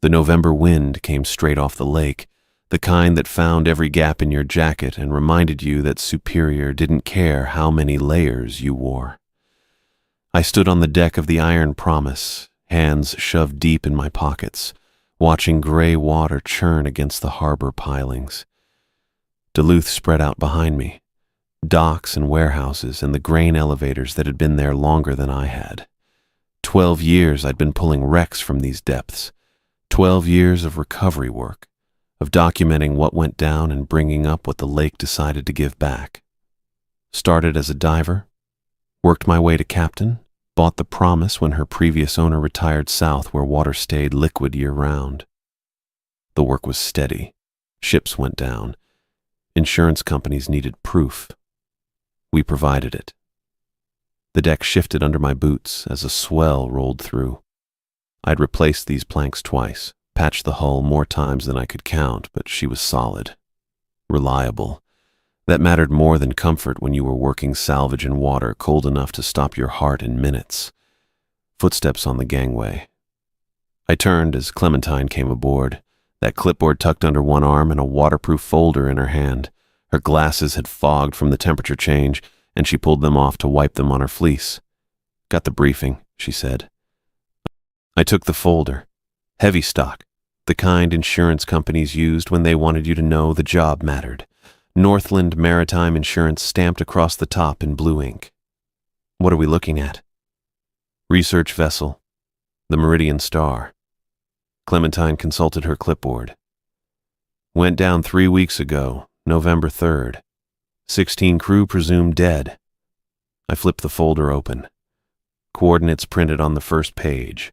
The November wind came straight off the lake, the kind that found every gap in your jacket and reminded you that Superior didn't care how many layers you wore. I stood on the deck of the Iron Promise, hands shoved deep in my pockets, watching gray water churn against the harbor pilings. Duluth spread out behind me, docks and warehouses and the grain elevators that had been there longer than I had. 12 years I'd been pulling wrecks from these depths, 12 years of recovery work, of documenting what went down and bringing up what the lake decided to give back. Started as a diver, worked my way to captain, bought the Promise when her previous owner retired south where water stayed liquid year-round. The work was steady. Ships went down. Insurance companies needed proof. We provided it. The deck shifted under my boots as a swell rolled through. I'd replaced these planks twice, patched the hull more times than I could count, but she was solid, reliable. That mattered more than comfort when you were working salvage in water cold enough to stop your heart in minutes. Footsteps on the gangway. I turned as Clementine came aboard, that clipboard tucked under one arm and a waterproof folder in her hand. Her glasses had fogged from the temperature change, and she pulled them off to wipe them on her fleece. "Got the briefing," she said. I took the folder. Heavy stock, the kind insurance companies used when they wanted you to know the job mattered. Northland Maritime Insurance stamped across the top in blue ink. What are we looking at? Research vessel, the Meridian Star. Clementine consulted her clipboard. Went down 3 weeks ago, November 3rd. 16 crew presumed dead. I flipped the folder open. Coordinates printed on the first page.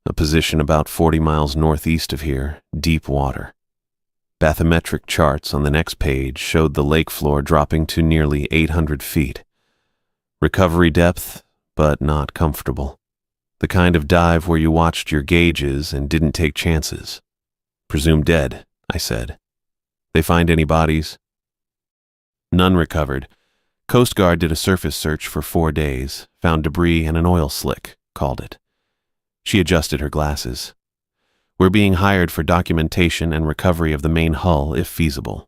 A position about 40 miles northeast of here, deep water. Bathymetric charts on the next page showed the lake floor dropping to nearly 800 feet. Recovery depth, but not comfortable. The kind of dive where you watched your gauges and didn't take chances. Presumed dead, I said. They find any bodies? None recovered. Coast Guard did a surface search for 4 days, found debris and an oil slick, called it. She adjusted her glasses. We're being hired for documentation and recovery of the main hull if feasible.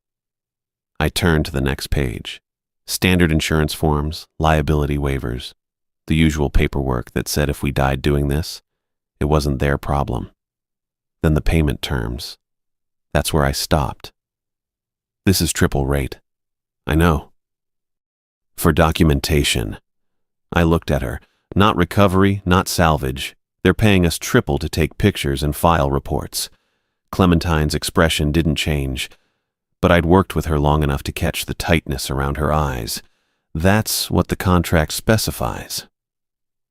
I turned to the next page. Standard insurance forms, liability waivers, the usual paperwork that said if we died doing this, it wasn't their problem. Then the payment terms. That's where I stopped. This is triple rate. I know. For documentation. I looked at her. Not recovery, not salvage. They're paying us triple to take pictures and file reports. Clementine's expression didn't change, but I'd worked with her long enough to catch the tightness around her eyes. That's what the contract specifies.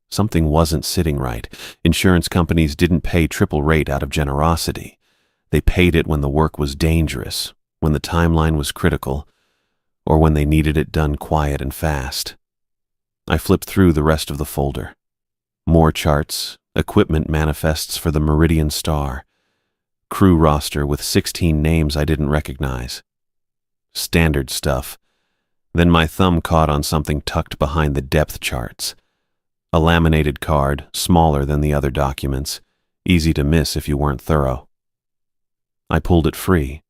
Something wasn't sitting right. Insurance companies didn't pay triple rate out of generosity. They paid it when the work was dangerous, when the timeline was critical, or when they needed it done quiet and fast. I flipped through the rest of the folder. More charts, equipment manifests for the Meridian Star, crew roster with 16 names I didn't recognize. Standard stuff. Then my thumb caught on something tucked behind the depth charts. A laminated card, smaller than the other documents, easy to miss if you weren't thorough. I pulled it free.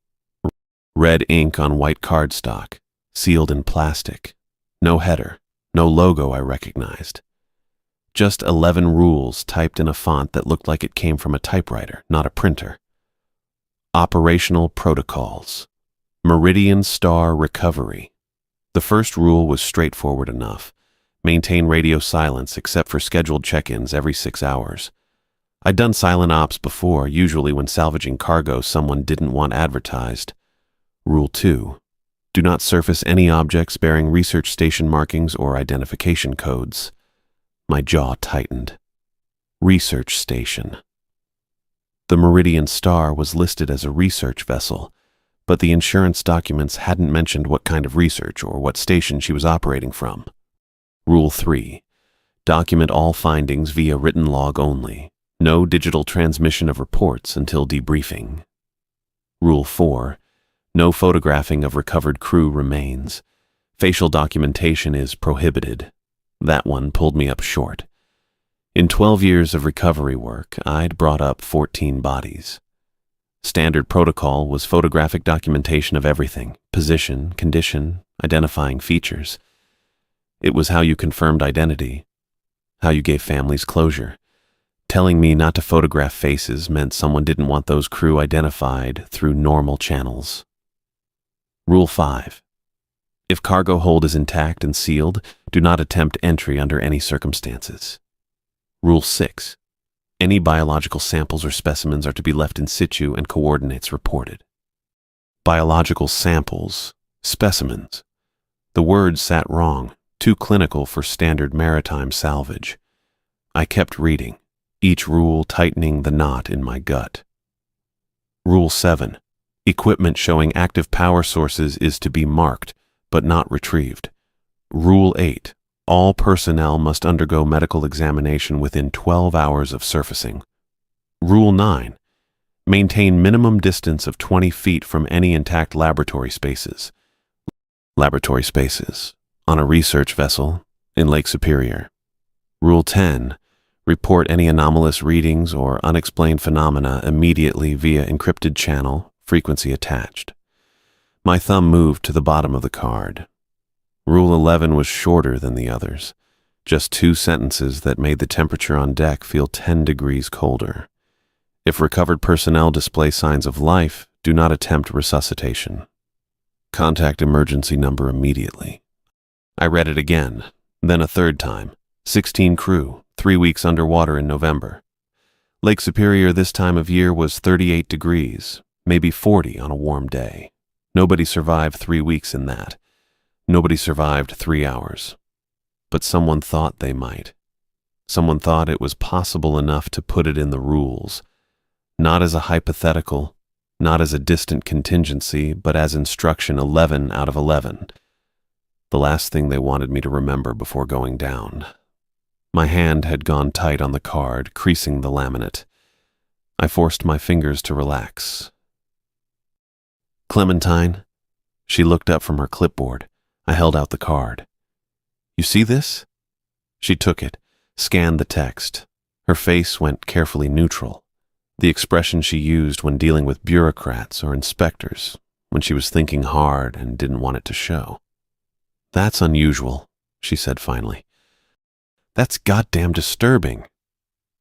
Red ink on white cardstock, sealed in plastic. No header, no logo I recognized. Just 11 rules typed in a font that looked like it came from a typewriter, not a printer. Operational protocols. Meridian Star recovery. The first rule was straightforward enough. Maintain radio silence except for scheduled check-ins every 6 hours. I'd done silent ops before, usually when salvaging cargo someone didn't want advertised. Rule 2. Do not surface any objects bearing research station markings or identification codes. My jaw tightened. Research station. The Meridian Star was listed as a research vessel, but the insurance documents hadn't mentioned what kind of research or what station she was operating from. Rule 3. Document all findings via written log only. No digital transmission of reports until debriefing. Rule 4. No photographing of recovered crew remains. Facial documentation is prohibited. That one pulled me up short. In 12 years of recovery work, I'd brought up 14 bodies. Standard protocol was photographic documentation of everything: position, condition, identifying features. It was how you confirmed identity, how you gave families closure. Telling me not to photograph faces meant someone didn't want those crew identified through normal channels. Rule 5. If cargo hold is intact and sealed, do not attempt entry under any circumstances. Rule 6. Any biological samples or specimens are to be left in situ and coordinates reported. Biological samples, specimens. The word sat wrong, too clinical for standard maritime salvage. I kept reading, each rule tightening the knot in my gut. Rule 7. Equipment showing active power sources is to be marked, but not retrieved. Rule 8. All personnel must undergo medical examination within 12 hours of surfacing. Rule 9. Maintain minimum distance of 20 feet from any intact laboratory spaces. Laboratory spaces. On a research vessel, in Lake Superior. Rule 10. Report any anomalous readings or unexplained phenomena immediately via encrypted channel, frequency attached. My thumb moved to the bottom of the card. Rule 11 was shorter than the others, just 2 sentences that made the temperature on deck feel 10 degrees colder. If recovered personnel display signs of life, do not attempt resuscitation. Contact emergency number immediately. I read it again, then a third time. 16 crew, 3 weeks underwater in November. Lake Superior this time of year was 38 degrees, maybe 40 on a warm day. Nobody survived 3 weeks in that. Nobody survived 3 hours. But someone thought they might. Someone thought it was possible enough to put it in the rules. Not as a hypothetical, not as a distant contingency, but as instruction 11 out of 11. The last thing they wanted me to remember before going down. My hand had gone tight on the card, creasing the laminate. I forced my fingers to relax. Clementine. She looked up from her clipboard. I held out the card. You see this? She took it, scanned the text. Her face went carefully neutral. The expression she used when dealing with bureaucrats or inspectors, when she was thinking hard and didn't want it to show. That's unusual, she said finally. That's goddamn disturbing.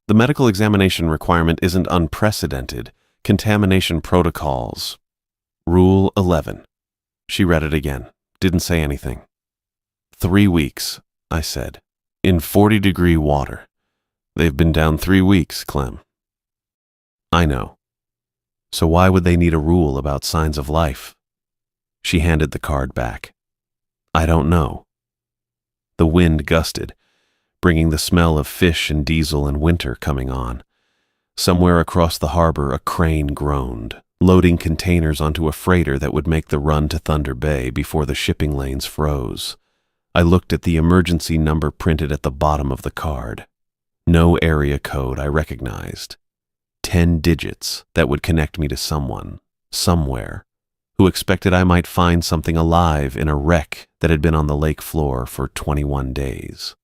The medical examination requirement isn't unprecedented. Contamination protocols. Rule 11. She read it again, didn't say anything. 3 weeks, I said, in 40-degree water. They've been down 3 weeks, Clem. I know. So why would they need a rule about signs of life? She handed the card back. I don't know. The wind gusted, bringing the smell of fish and diesel and winter coming on. Somewhere across the harbor, a crane groaned, loading containers onto a freighter that would make the run to Thunder Bay before the shipping lanes froze. I looked at the emergency number printed at the bottom of the card. No area code I recognized. 10 digits that would connect me to someone, somewhere, who expected I might find something alive in a wreck that had been on the lake floor for 21 days.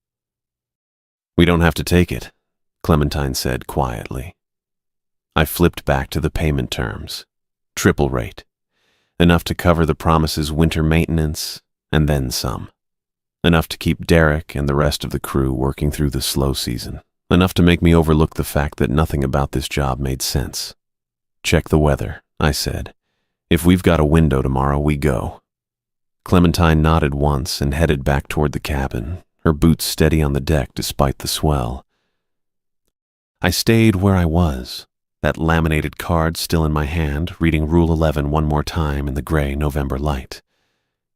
We don't have to take it, Clementine said quietly. I flipped back to the payment terms. Triple rate. Enough to cover the promise's winter maintenance, and then some. Enough to keep Derek and the rest of the crew working through the slow season. Enough to make me overlook the fact that nothing about this job made sense. Check the weather, I said. If we've got a window tomorrow, we go. Clementine nodded once and headed back toward the cabin, her boots steady on the deck despite the swell. I stayed where I was, that laminated card still in my hand, reading Rule 11 one more time in the gray November light.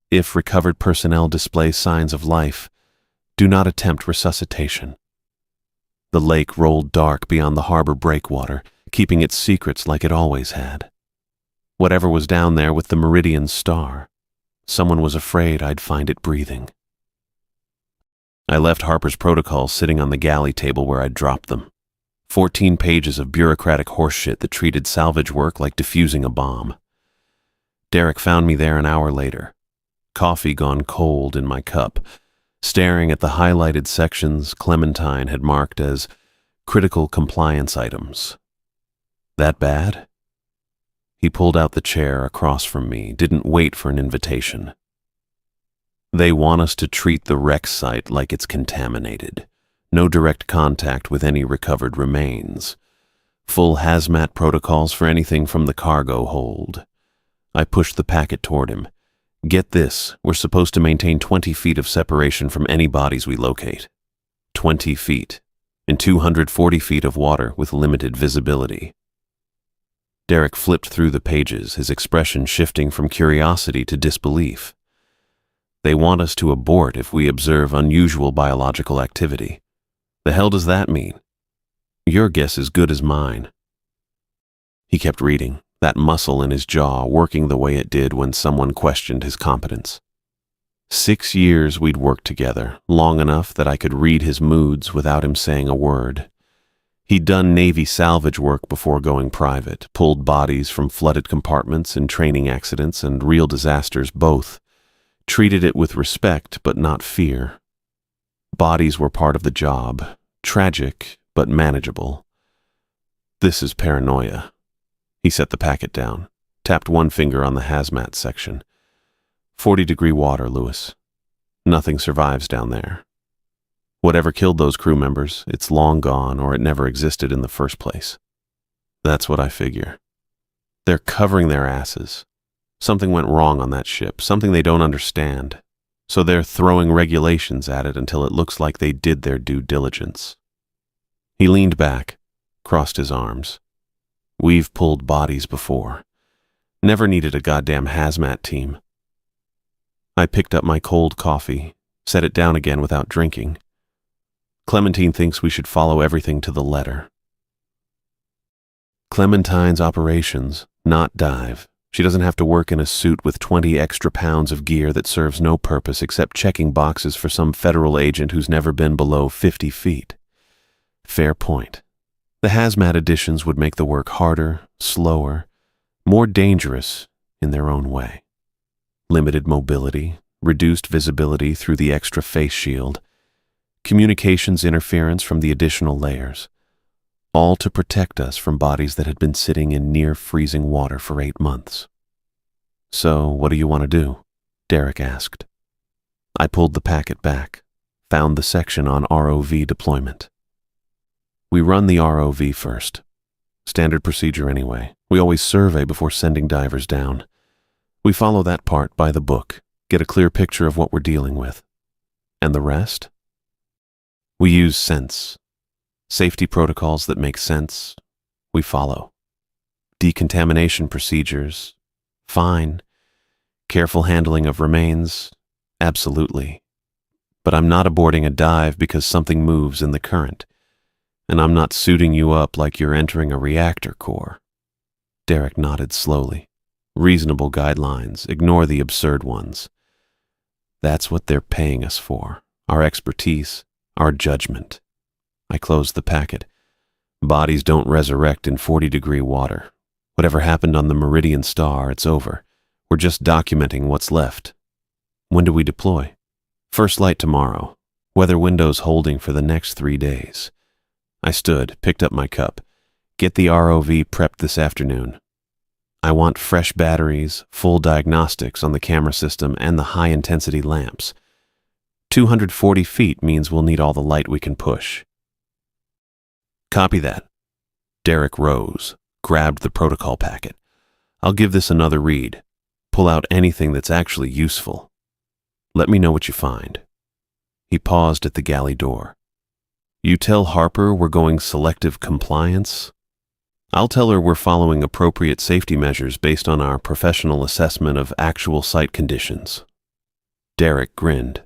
If recovered personnel display signs of life, do not attempt resuscitation. The lake rolled dark beyond the harbor breakwater, keeping its secrets like it always had. Whatever was down there with the Meridian star, someone was afraid I'd find it breathing. I left Harper's protocols sitting on the galley table where I'd dropped them. 14 pages of bureaucratic horseshit that treated salvage work like defusing a bomb. Derek found me there an hour later, coffee gone cold in my cup, staring at the highlighted sections Clementine had marked as critical compliance items. That bad? He pulled out the chair across from me, didn't wait for an invitation. They want us to treat the wreck site like it's contaminated. No direct contact with any recovered remains. Full hazmat protocols for anything from the cargo hold. I pushed the packet toward him. Get this, we're supposed to maintain 20 feet of separation from any bodies we locate. 20 feet. In 240 feet of water with limited visibility. Derek flipped through the pages, his expression shifting from curiosity to disbelief. They want us to abort if we observe unusual biological activity. The hell does that mean? Your guess is good as mine. He kept reading, that muscle in his jaw working the way it did when someone questioned his competence. 6 years we'd worked together, long enough that I could read his moods without him saying a word. He'd done Navy salvage work before going private, pulled bodies from flooded compartments in training accidents and real disasters both. Treated it with respect but not fear. Bodies were part of the job, tragic but manageable. This is paranoia. He set the packet down, tapped one finger on the hazmat section. 40-degree water, Lewis. Nothing survives down there. Whatever killed those crew members, it's long gone or it never existed in the first place. That's what I figure. They're covering their asses. Something went wrong on that ship, something they don't understand. So they're throwing regulations at it until it looks like they did their due diligence. He leaned back, crossed his arms. We've pulled bodies before. Never needed a goddamn hazmat team. I picked up my cold coffee, set it down again without drinking. Clementine thinks we should follow everything to the letter. Clementine's operations, not dive. She doesn't have to work in a suit with 20 extra pounds of gear that serves no purpose except checking boxes for some federal agent who's never been below 50 feet. Fair point. The hazmat additions would make the work harder, slower, more dangerous in their own way. Limited mobility, reduced visibility through the extra face shield, communications interference from the additional layers, all to protect us from bodies that had been sitting in near-freezing water for 8 months. So, what do you want to do? Derek asked. I pulled the packet back, found the section on ROV deployment. We run the ROV first. Standard procedure anyway. We always survey before sending divers down. We follow that part by the book, get a clear picture of what we're dealing with. And the rest? We use sense. Safety protocols that make sense, we follow. Decontamination procedures, fine. Careful handling of remains, absolutely. But I'm not aborting a dive because something moves in the current. And I'm not suiting you up like you're entering a reactor core. Derek nodded slowly. Reasonable guidelines, ignore the absurd ones. That's what they're paying us for, our expertise, our judgment. I closed the packet. Bodies don't resurrect in 40-degree water. Whatever happened on the Meridian Star, it's over. We're just documenting what's left. When do we deploy? First light tomorrow. Weather windows holding for the next 3 days. I stood, picked up my cup. Get the ROV prepped this afternoon. I want fresh batteries, full diagnostics on the camera system and the high-intensity lamps. 240 feet means we'll need all the light we can push. Copy that. Derek rose, grabbed the protocol packet. I'll give this another read. Pull out anything that's actually useful. Let me know what you find. He paused at the galley door. You tell Harper we're going selective compliance? I'll tell her we're following appropriate safety measures based on our professional assessment of actual site conditions. Derek grinned.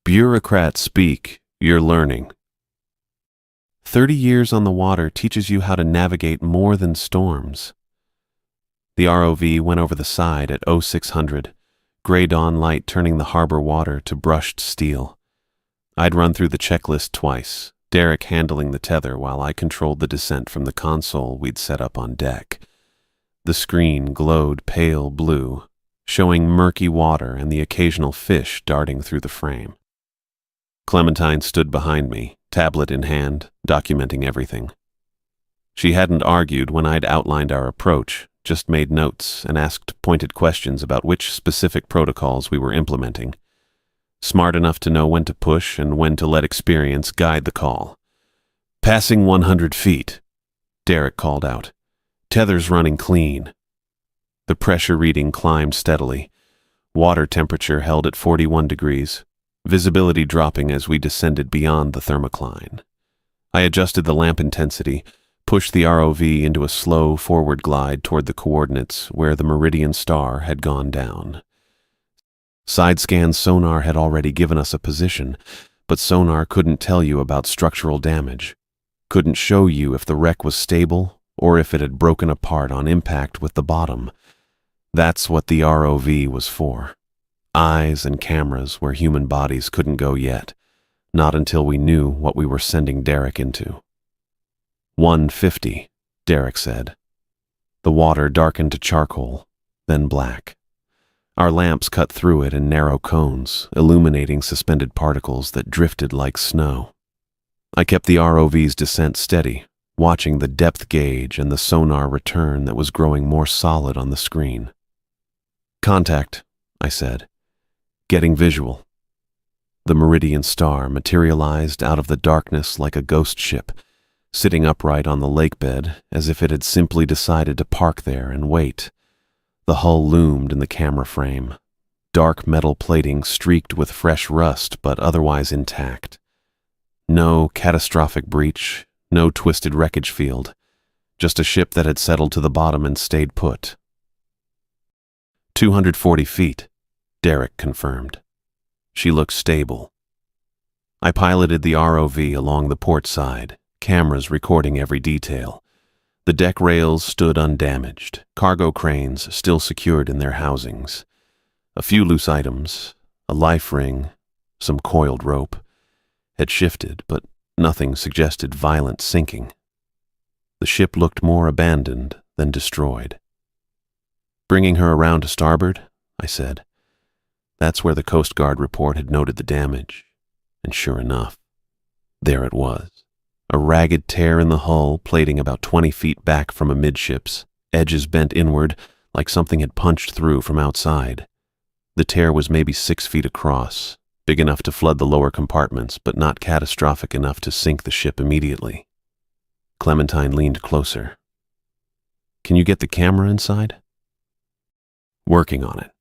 Bureaucrats speak, you're learning. 30 years on the water teaches you how to navigate more than storms. The ROV went over the side at 0600, gray dawn light turning the harbor water to brushed steel. I'd run through the checklist twice, Derek handling the tether while I controlled the descent from the console we'd set up on deck. The screen glowed pale blue, showing murky water and the occasional fish darting through the frame. Clementine stood behind me, tablet in hand, documenting everything. She hadn't argued when I'd outlined our approach, just made notes and asked pointed questions about which specific protocols we were implementing. Smart enough to know when to push and when to let experience guide the call. "Passing 100 feet," Derek called out. "Tether's running clean." The pressure reading climbed steadily. Water temperature held at 41 degrees, visibility dropping as we descended beyond the thermocline. I adjusted the lamp intensity, pushed the ROV into a slow forward glide toward the coordinates where the meridian star had gone down. Side-scan sonar had already given us a position, but sonar couldn't tell you about structural damage, couldn't show you if the wreck was stable or if it had broken apart on impact with the bottom. That's what the ROV was for. Eyes and cameras where human bodies couldn't go yet, not until we knew what we were sending Derek into. 150, Derek said. The water darkened to charcoal, then black. Our lamps cut through it in narrow cones, illuminating suspended particles that drifted like snow. I kept the ROV's descent steady, watching the depth gauge and the sonar return that was growing more solid on the screen. "Contact," I said, getting visual. The meridian star materialized out of the darkness like a ghost ship, sitting upright on the lakebed as if it had simply decided to park there and wait. The hull loomed in the camera frame, dark metal plating streaked with fresh rust but otherwise intact. No catastrophic breach, no twisted wreckage field, just a ship that had settled to the bottom and stayed put. 240 feet, Derek confirmed. She looked stable. I piloted the ROV along the port side, cameras recording every detail. The deck rails stood undamaged, cargo cranes still secured in their housings. A few loose items, a life ring, some coiled rope, had shifted, but nothing suggested violent sinking. The ship looked more abandoned than destroyed. "Bringing her around to starboard," I said. That's where the Coast Guard report had noted the damage. And sure enough, there it was. A ragged tear in the hull, plating about 20 feet back from amidships, edges bent inward like something had punched through from outside. The tear was maybe 6 feet across, big enough to flood the lower compartments, but not catastrophic enough to sink the ship immediately. Clementine leaned closer. "Can you get the camera inside?" "Working on it."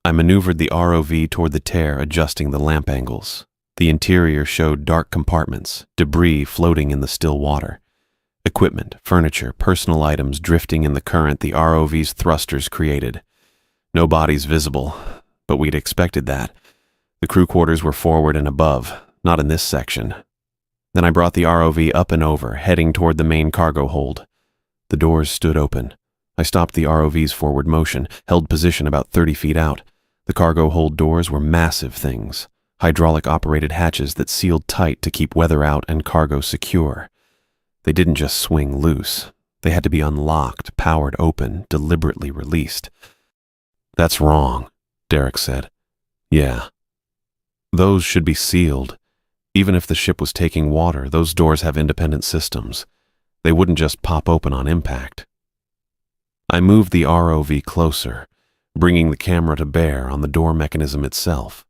I maneuvered the ROV toward the tear, adjusting the lamp angles. The interior showed dark compartments, debris floating in the still water. Equipment, furniture, personal items drifting in the current the ROV's thrusters created. No bodies visible, but we'd expected that. The crew quarters were forward and above, not in this section. Then I brought the ROV up and over, heading toward the main cargo hold. The doors stood open. I stopped the ROV's forward motion, held position about 30 feet out. The cargo hold doors were massive things, hydraulic-operated hatches that sealed tight to keep weather out and cargo secure. They didn't just swing loose. They had to be unlocked, powered open, deliberately released. "That's wrong," Derek said. "Yeah. Those should be sealed. Even if the ship was taking water, those doors have independent systems. They wouldn't just pop open on impact." I moved the ROV closer, bringing the camera to bear on the door mechanism itself.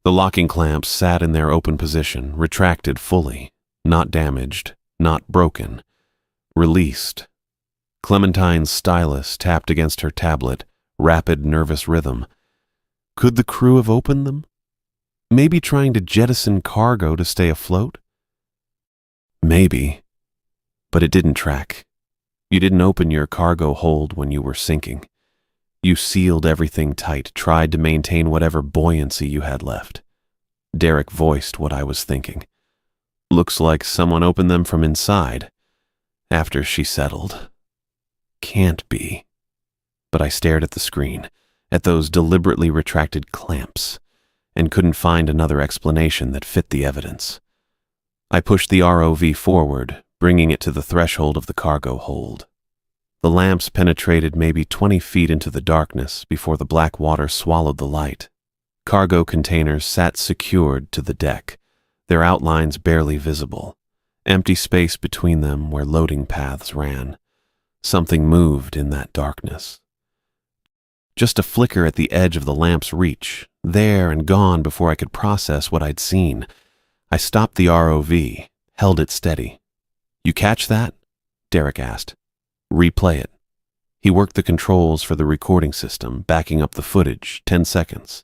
The locking clamps sat in their open position, retracted fully, not damaged, not broken. Released. Clementine's stylus tapped against her tablet, rapid, nervous rhythm. Could the crew have opened them? Maybe trying to jettison cargo to stay afloat? Maybe. But it didn't track. You didn't open your cargo hold when you were sinking. You sealed everything tight, tried to maintain whatever buoyancy you had left. Derek voiced what I was thinking. Looks like someone opened them from inside, after she settled. Can't be. But I stared at the screen, at those deliberately retracted clamps, and couldn't find another explanation that fit the evidence. I pushed the ROV forward, bringing it to the threshold of the cargo hold. The lamps penetrated maybe 20 feet into the darkness before the black water swallowed the light. Cargo containers sat secured to the deck, their outlines barely visible, Empty space between them where loading paths ran. Something moved in that darkness. Just a flicker at the edge of the lamp's reach, there and gone before I could process what I'd seen. I stopped the ROV, held it steady. "You catch that?" Derek asked. "Replay it." He worked the controls for the recording system, backing up the footage, 10 seconds.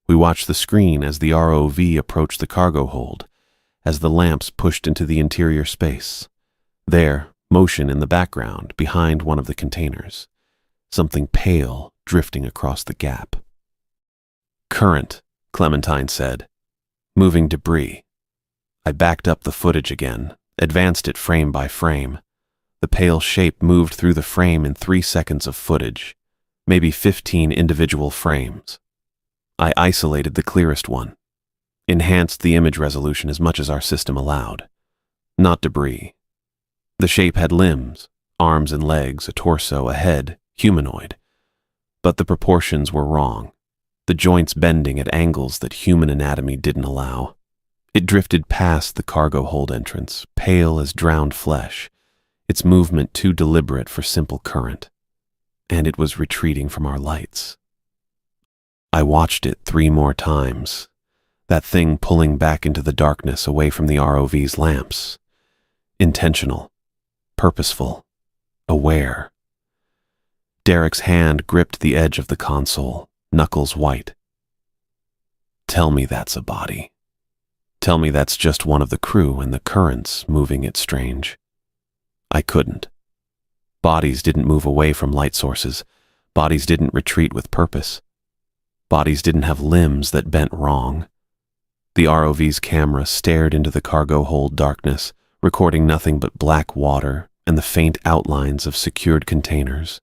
We watched the screen as the ROV approached the cargo hold, as the lamps pushed into the interior space. There, motion in the background, behind one of the containers. Something pale drifting across the gap. "Current," Clementine said. "Moving debris." I backed up the footage again, advanced it frame by frame. The pale shape moved through the frame in 3 seconds of footage, maybe 15 individual frames. I isolated the clearest one, enhanced the image resolution as much as our system allowed. Not debris. The shape had limbs, arms and legs, a torso, a head, humanoid. But the proportions were wrong, the joints bending at angles that human anatomy didn't allow. It drifted past the cargo hold entrance, pale as drowned flesh, its movement too deliberate for simple current. And it was retreating from our lights. I watched it 3 more times, that thing pulling back into the darkness away from the ROV's lamps. Intentional, purposeful, aware. Derek's hand gripped the edge of the console, knuckles white. "Tell me that's a body. Tell me that's just one of the crew and the currents moving it strange." I couldn't. Bodies didn't move away from light sources. Bodies didn't retreat with purpose. Bodies didn't have limbs that bent wrong. The ROV's camera stared into the cargo hold darkness, recording nothing but black water and the faint outlines of secured containers.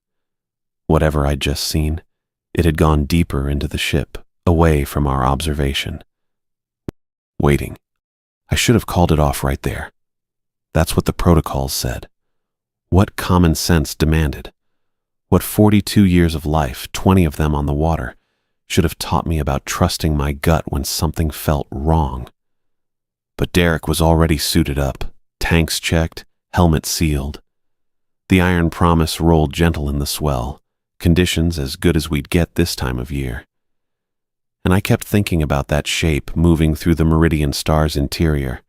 Whatever I'd just seen, it had gone deeper into the ship, away from our observation. Waiting. I should have called it off right there. That's what the protocols said. What common sense demanded. What 42 years of life, 20 of them on the water, should have taught me about trusting my gut when something felt wrong. But Derek was already suited up, tanks checked, helmet sealed. The iron promise rolled gentle in the swell, conditions as good as we'd get this time of year. And I kept thinking about that shape moving through the Meridian Star's interior,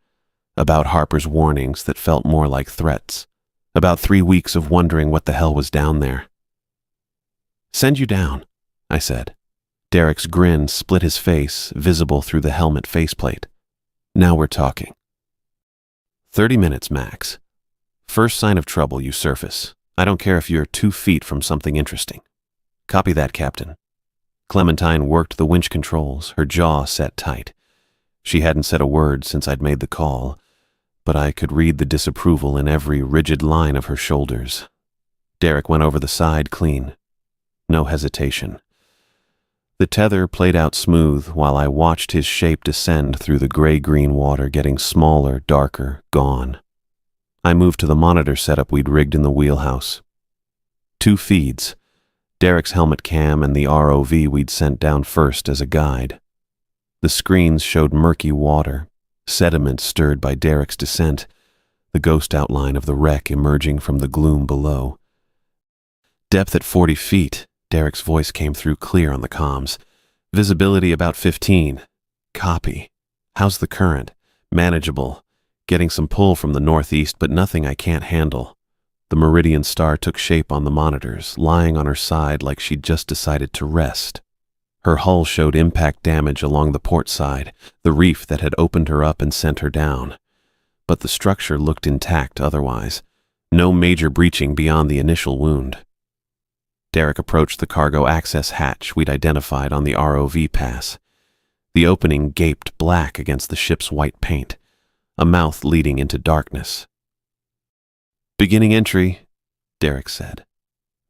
about Harper's warnings that felt more like threats, about 3 weeks of wondering what the hell was down there. "Send you down," I said. Derek's grin split his face, visible through the helmet faceplate. "Now we're talking." 30 minutes max. First sign of trouble, you surface. I don't care if you're 2 feet from something interesting. Copy that, Captain. Clementine worked the winch controls, her jaw set tight. She hadn't said a word since I'd made the call, but I could read the disapproval in every rigid line of her shoulders. Derek went over the side clean. No hesitation. The tether played out smooth while I watched his shape descend through the gray-green water, getting smaller, darker, gone. I moved to the monitor setup we'd rigged in the wheelhouse. 2 feeds, Derek's helmet cam and the ROV we'd sent down first as a guide. The screens showed murky water, sediment stirred by Derek's descent, the ghost outline of the wreck emerging from the gloom below. Depth at 40 feet, Derek's voice came through clear on the comms. Visibility about 15. Copy. How's the current? Manageable. Getting some pull from the northeast, but nothing I can't handle. The Meridian Star took shape on the monitors, lying on her side like she'd just decided to rest. Her hull showed impact damage along the port side, the reef that had opened her up and sent her down. But the structure looked intact otherwise. No major breaching beyond the initial wound. Derek approached the cargo access hatch we'd identified on the ROV pass. The opening gaped black against the ship's white paint, a mouth leading into darkness. "Beginning entry," Derek said.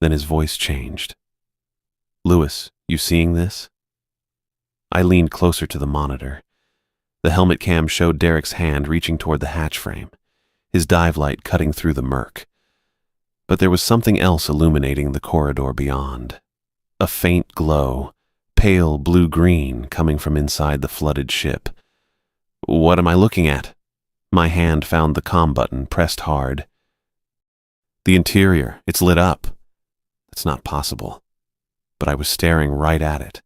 Then his voice changed. "Lewis, you seeing this?" I leaned closer to the monitor. The helmet cam showed Derek's hand reaching toward the hatch frame, his dive light cutting through the murk. But there was something else illuminating the corridor beyond. A faint glow, pale blue-green, coming from inside the flooded ship. "What am I looking at?" My hand found the comm button, pressed hard. The interior, it's lit up. That's not possible. But I was staring right at it.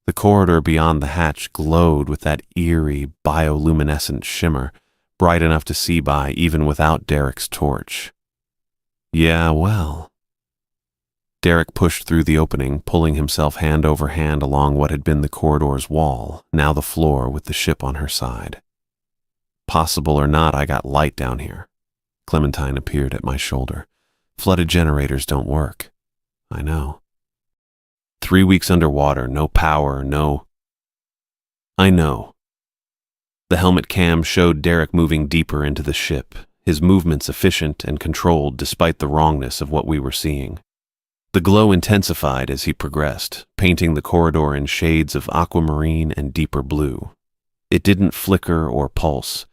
The corridor beyond the hatch glowed with that eerie, bioluminescent shimmer, bright enough to see by even without Derek's torch. Yeah, well. Derek pushed through the opening, pulling himself hand over hand along what had been the corridor's wall, now the floor with the ship on her side. Possible or not, I got light down here. Clementine appeared at my shoulder. Flooded generators don't work. I know. 3 weeks underwater, no power, no... I know. The helmet cam showed Derek moving deeper into the ship, his movements efficient and controlled despite the wrongness of what we were seeing. The glow intensified as he progressed, painting the corridor in shades of aquamarine and deeper blue. It didn't flicker or pulse,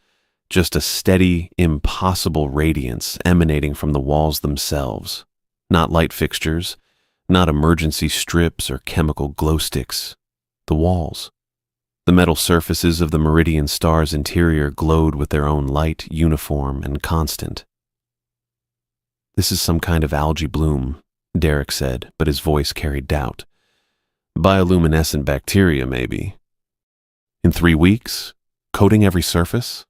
just a steady, impossible radiance emanating from the walls themselves. Not light fixtures, not emergency strips or chemical glow sticks. The walls. The metal surfaces of the Meridian star's interior glowed with their own light, uniform, and constant. This is some kind of algae bloom, Derek said, but his voice carried doubt. Bioluminescent bacteria, maybe. In 3 weeks? Coating every surface?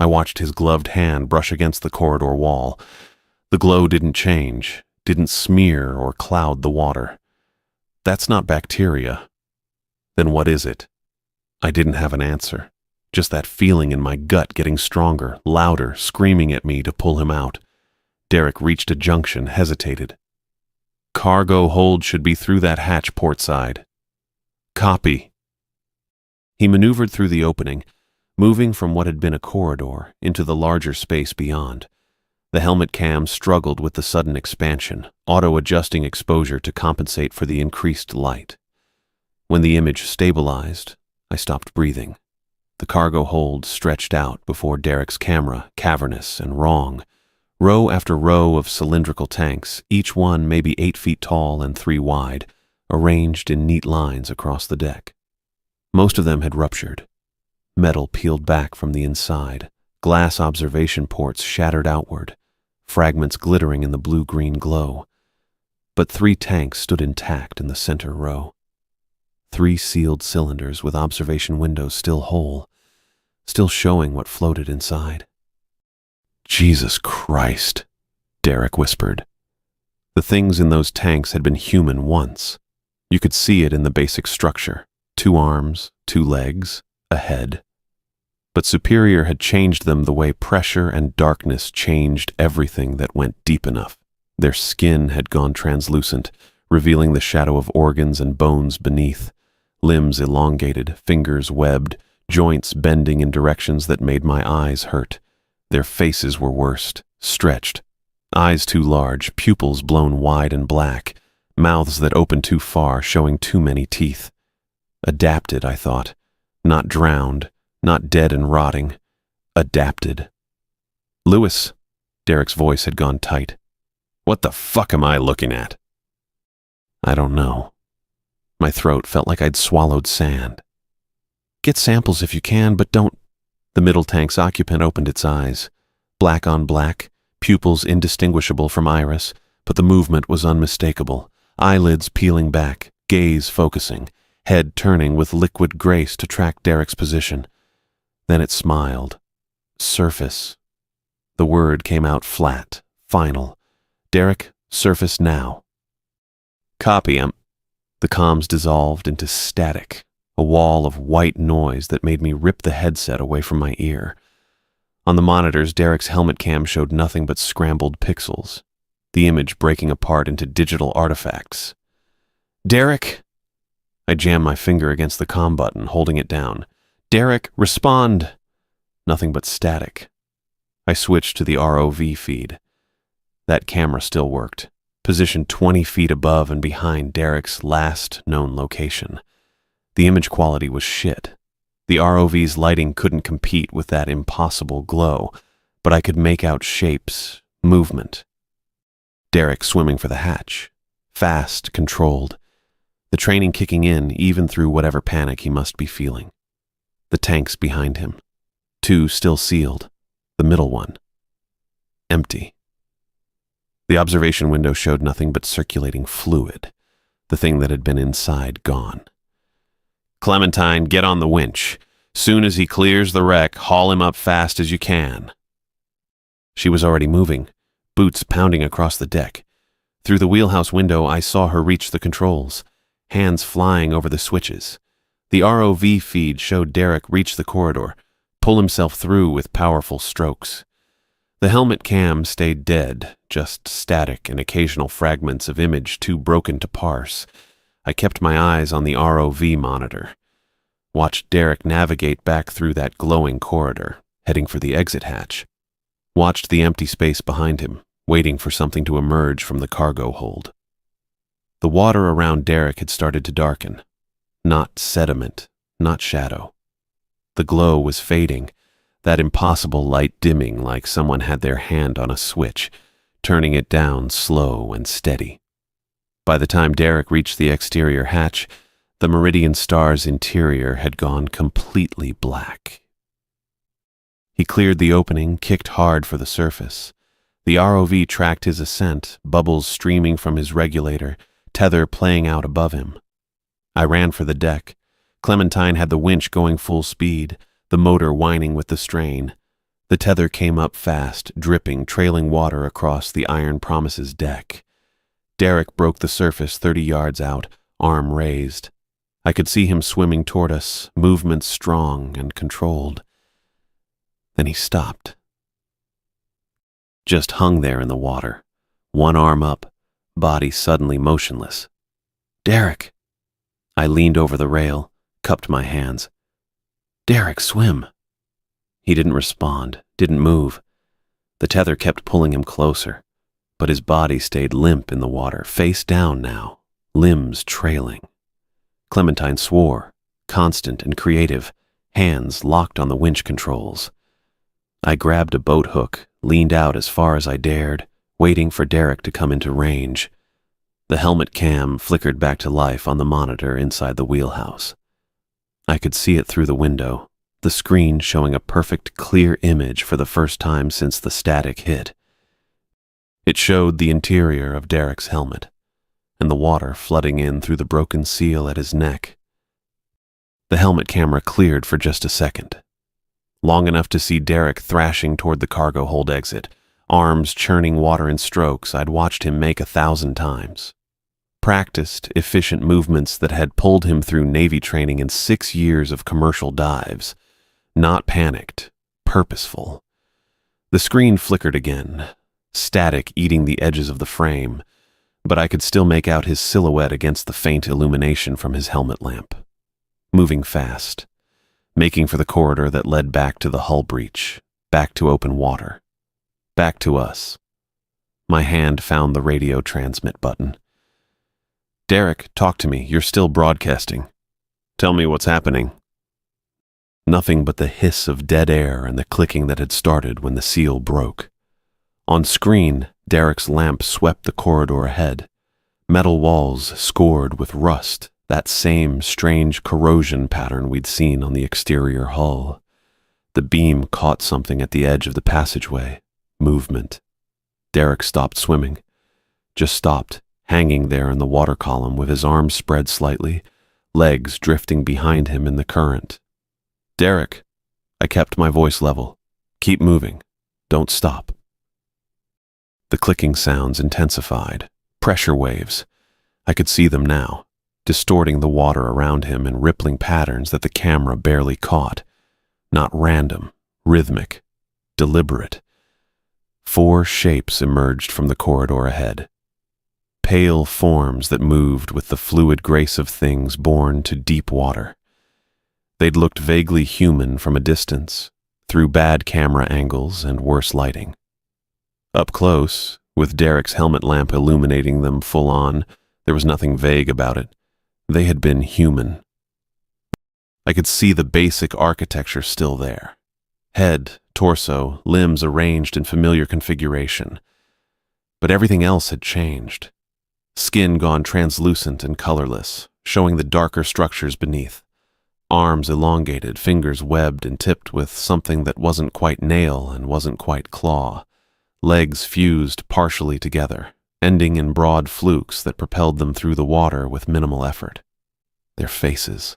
I watched his gloved hand brush against the corridor wall. The glow didn't change, didn't smear or cloud the water. That's not bacteria. Then what is it? I didn't have an answer. Just that feeling in my gut getting stronger, louder, screaming at me to pull him out. Derek reached a junction, hesitated. Cargo hold should be through that hatch port side. Copy. He maneuvered through the opening, moving from what had been a corridor into the larger space beyond. The helmet cam struggled with the sudden expansion, auto-adjusting exposure to compensate for the increased light. When the image stabilized, I stopped breathing. The cargo hold stretched out before Derek's camera, cavernous and wrong. Row after row of cylindrical tanks, each one maybe 8 feet tall and 3 wide, arranged in neat lines across the deck. Most of them had ruptured. Metal peeled back from the inside, glass observation ports shattered outward, fragments glittering in the blue-green glow. But 3 tanks stood intact in the center row. 3 sealed cylinders with observation windows still whole, still showing what floated inside. Jesus Christ, Derek whispered. The things in those tanks had been human once. You could see it in the basic structure. 2 arms, 2 legs, a head. But Superior had changed them the way pressure and darkness changed everything that went deep enough. Their skin had gone translucent, revealing the shadow of organs and bones beneath. Limbs elongated, fingers webbed, joints bending in directions that made my eyes hurt. Their faces were worst, stretched. Eyes too large, pupils blown wide and black, mouths that opened too far, showing too many teeth. Adapted, I thought. Not drowned, not dead and rotting. Adapted. Lewis, Derek's voice had gone tight. What the fuck am I looking at? I don't know. My throat felt like I'd swallowed sand. Get samples if you can, but don't... The middle tank's occupant opened its eyes. Black on black, pupils indistinguishable from iris, but the movement was unmistakable. Eyelids peeling back, gaze focusing, head turning with liquid grace to track Derek's position. Then it smiled. Surface. The word came out flat, final. Derek, surface now. Copy, The comms dissolved into static, a wall of white noise that made me rip the headset away from my ear. On the monitors, Derek's helmet cam showed nothing but scrambled pixels, the image breaking apart into digital artifacts. Derek! I jammed my finger against the comm button, holding it down. Derek, respond! Nothing but static. I switched to the ROV feed. That camera still worked, positioned 20 feet above and behind Derek's last known location. The image quality was shit. The ROV's lighting couldn't compete with that impossible glow, but I could make out shapes, movement. Derek swimming for the hatch. Fast, controlled. The training kicking in even through whatever panic he must be feeling. The tanks behind him. 2 still sealed, The middle one. Empty. The observation window showed nothing but circulating fluid, the thing that had been inside gone. "Clementine, get on the winch. Soon as he clears the wreck, haul him up fast as you can." She was already moving, boots pounding across the deck. Through the wheelhouse window, I saw her reach the controls, hands flying over the switches. The ROV feed showed Derek reach the corridor, pull himself through with powerful strokes. The helmet cam stayed dead, just static and occasional fragments of image too broken to parse. I kept my eyes on the ROV monitor. Watched Derek navigate back through that glowing corridor, heading for the exit hatch. Watched the empty space behind him, waiting for something to emerge from the cargo hold. The water around Derek had started to darken. Not sediment, not shadow. The glow was fading, that impossible light dimming like someone had their hand on a switch, turning it down slow and steady. By the time Derek reached the exterior hatch, the Meridian Star's interior had gone completely black. He cleared the opening, kicked hard for the surface. The ROV tracked his ascent, bubbles streaming from his regulator, tether playing out above him. I ran for the deck. Clementine had the winch going full speed, the motor whining with the strain. The tether came up fast, dripping, trailing water across the Iron Promise's deck. Derek broke the surface 30 yards out, arm raised. I could see him swimming toward us, movements strong and controlled. Then he stopped. Just hung there in the water, one arm up, body suddenly motionless. "Derek!" I leaned over the rail, cupped my hands. "Derek, swim!" He didn't respond, didn't move. The tether kept pulling him closer, but his body stayed limp in the water, face down now, limbs trailing. Clementine swore, constant and creative, hands locked on the winch controls. I grabbed a boat hook, leaned out as far as I dared, waiting for Derek to come into range. The helmet cam flickered back to life on the monitor inside the wheelhouse. I could see it through the window, the screen showing a perfect, clear image for the first time since the static hit. It showed the interior of Derek's helmet, and the water flooding in through the broken seal at his neck. The helmet camera cleared for just a second, long enough to see Derek thrashing toward the cargo hold exit, arms churning water in strokes I'd watched him make 1,000 times. Practiced, efficient movements that had pulled him through Navy training and 6 years of commercial dives. Not panicked, purposeful. The screen flickered again, static eating the edges of the frame, but I could still make out his silhouette against the faint illumination from his helmet lamp. Moving fast, making for the corridor that led back to the hull breach, back to open water. Back to us. My hand found the radio transmit button. "Derek, talk to me. You're still broadcasting. Tell me what's happening." Nothing but the hiss of dead air and the clicking that had started when the seal broke. On screen, Derek's lamp swept the corridor ahead. Metal walls scored with rust, that same strange corrosion pattern we'd seen on the exterior hull. The beam caught something at the edge of the passageway. Movement. Derek stopped swimming. Just stopped, hanging there in the water column with his arms spread slightly, legs drifting behind him in the current. "Derek," I kept my voice level. "Keep moving. Don't stop." The clicking sounds intensified. Pressure waves. I could see them now, distorting the water around him in rippling patterns that the camera barely caught. Not random, rhythmic, deliberate. 4 shapes emerged from the corridor ahead. Pale forms that moved with the fluid grace of things born to deep water. They'd looked vaguely human from a distance, through bad camera angles and worse lighting. Up close, with Derek's helmet lamp illuminating them full on, there was nothing vague about it. They had been human. I could see the basic architecture still there. Head, torso, limbs arranged in familiar configuration. But everything else had changed. Skin gone translucent and colorless, showing the darker structures beneath. Arms elongated, fingers webbed and tipped with something that wasn't quite nail and wasn't quite claw. Legs fused partially together, ending in broad flukes that propelled them through the water with minimal effort. Their faces.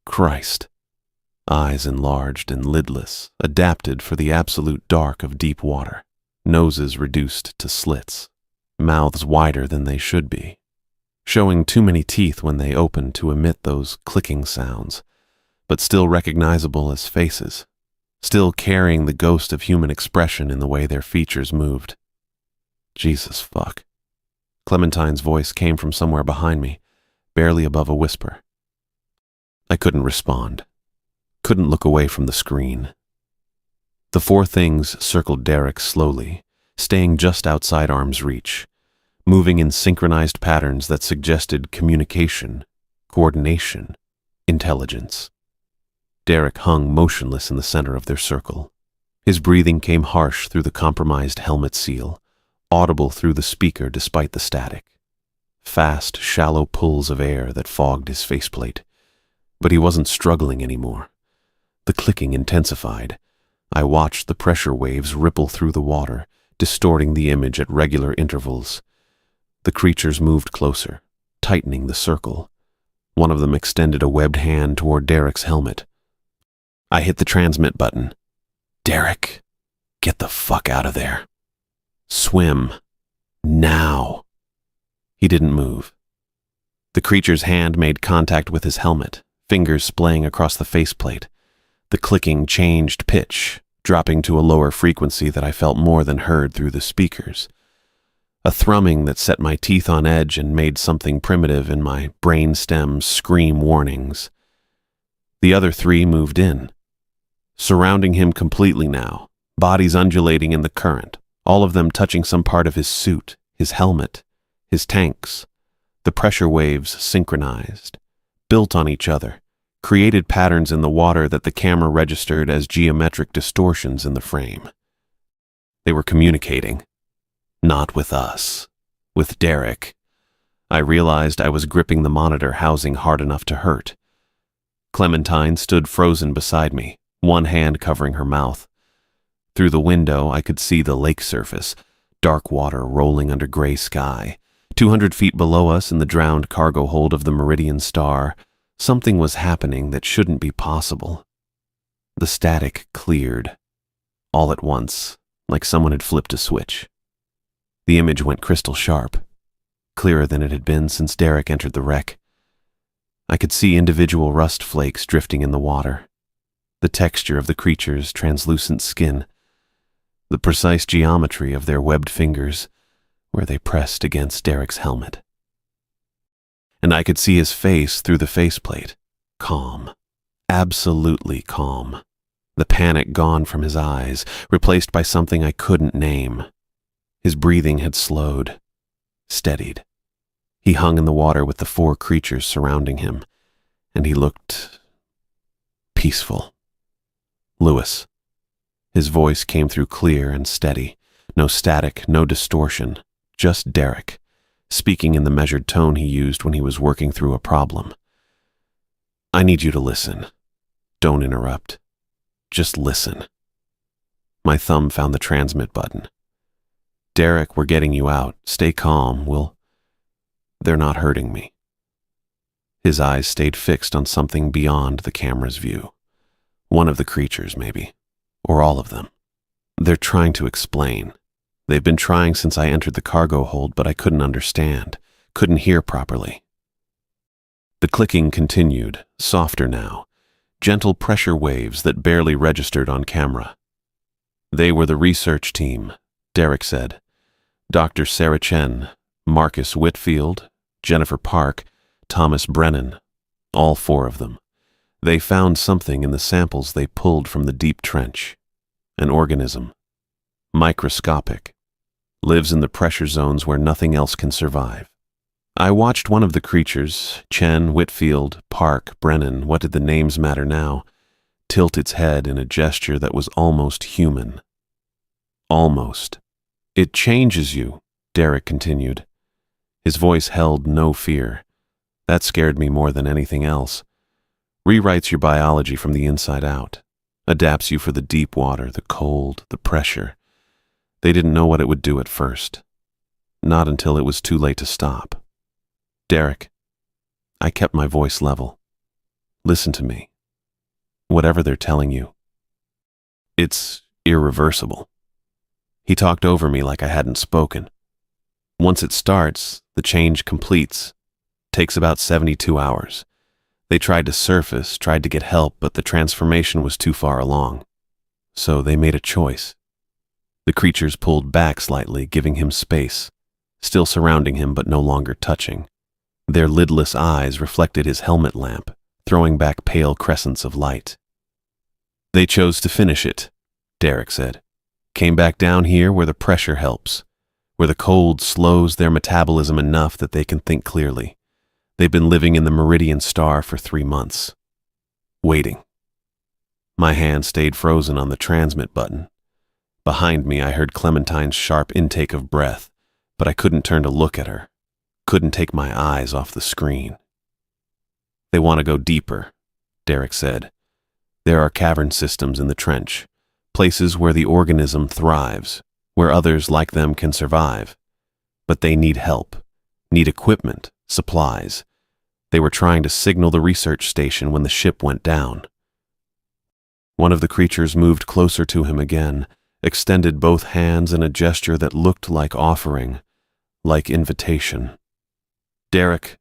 Christ. Eyes enlarged and lidless, adapted for the absolute dark of deep water. Noses reduced to slits. Mouths wider than they should be, showing too many teeth when they opened to emit those clicking sounds, but still recognizable as faces, still carrying the ghost of human expression in the way their features moved. Jesus fuck. Clementine's voice came from somewhere behind me, barely above a whisper. I couldn't respond, couldn't look away from the screen. The four things circled Derek slowly, staying just outside arm's reach, moving in synchronized patterns that suggested communication, coordination, intelligence. Derek hung motionless in the center of their circle. His breathing came harsh through the compromised helmet seal, audible through the speaker despite the static. Fast, shallow pulls of air that fogged his faceplate. But he wasn't struggling anymore. The clicking intensified. I watched the pressure waves ripple through the water, distorting the image at regular intervals. The creatures moved closer, tightening the circle. One of them extended a webbed hand toward Derek's helmet. I hit the transmit button. Derek, get the fuck out of there. Swim. Now. He didn't move. The creature's hand made contact with his helmet, fingers splaying across the faceplate. The clicking changed pitch, dropping to a lower frequency that I felt more than heard through the speakers. A thrumming that set my teeth on edge and made something primitive in my brain stem scream warnings. The other three moved in, surrounding him completely now, bodies undulating in the current, all of them touching some part of his suit, his helmet, his tanks. The pressure waves synchronized, built on each other, created patterns in the water that the camera registered as geometric distortions in the frame. They were communicating. Not with us. With Derek. I realized I was gripping the monitor housing hard enough to hurt. Clementine stood frozen beside me, one hand covering her mouth. Through the window, I could see the lake surface, dark water rolling under gray sky. 200 feet below us in the drowned cargo hold of the Meridian Star, something was happening that shouldn't be possible. The static cleared, all at once, like someone had flipped a switch. The image went crystal sharp, clearer than it had been since Derek entered the wreck. I could see individual rust flakes drifting in the water, the texture of the creature's translucent skin, the precise geometry of their webbed fingers where they pressed against Derek's helmet. And I could see his face through the faceplate, calm, absolutely calm, the panic gone from his eyes, replaced by something I couldn't name. His breathing had slowed, steadied. He hung in the water with the four creatures surrounding him, and he looked peaceful. Lewis. His voice came through clear and steady, no static, no distortion, just Derek, speaking in the measured tone he used when he was working through a problem. I need you to listen. Don't interrupt. Just listen. My thumb found the transmit button. Derek, we're getting you out. Stay calm. They're not hurting me. His eyes stayed fixed on something beyond the camera's view. One of the creatures, maybe. Or all of them. They're trying to explain. They've been trying since I entered the cargo hold, but I couldn't understand, couldn't hear properly. The clicking continued, softer now, gentle pressure waves that barely registered on camera. They were the research team, Derek said. Dr. Sarah Chen, Marcus Whitfield, Jennifer Park, Thomas Brennan, all four of them. They found something in the samples they pulled from the deep trench. An organism. Microscopic. Lives in the pressure zones where nothing else can survive. I watched one of the creatures, Chen, Whitfield, Park, Brennan, what did the names matter now, tilt its head in a gesture that was almost human. Almost. It changes you, Derek continued. His voice held no fear. That scared me more than anything else. Rewrites your biology from the inside out. Adapts you for the deep water, the cold, the pressure. They didn't know what it would do at first. Not until it was too late to stop. Derek, I kept my voice level. Listen to me. Whatever they're telling you, it's irreversible. He talked over me like I hadn't spoken. Once it starts, the change completes. Takes about 72 hours. They tried to surface, tried to get help, but the transformation was too far along. So they made a choice. The creatures pulled back slightly, giving him space, still surrounding him but no longer touching. Their lidless eyes reflected his helmet lamp, throwing back pale crescents of light. They chose to finish it, Derek said. Came back down here where the pressure helps, where the cold slows their metabolism enough that they can think clearly. They've been living in the Meridian Star for 3 months. Waiting. My hand stayed frozen on the transmit button. Behind me, I heard Clementine's sharp intake of breath, but I couldn't turn to look at her. Couldn't take my eyes off the screen. They want to go deeper, Derek said. There are cavern systems in the trench, places where the organism thrives, where others like them can survive. But they need help, need equipment, supplies. They were trying to signal the research station when the ship went down. One of the creatures moved closer to him again, extended both hands in a gesture that looked like offering, like invitation. Derek,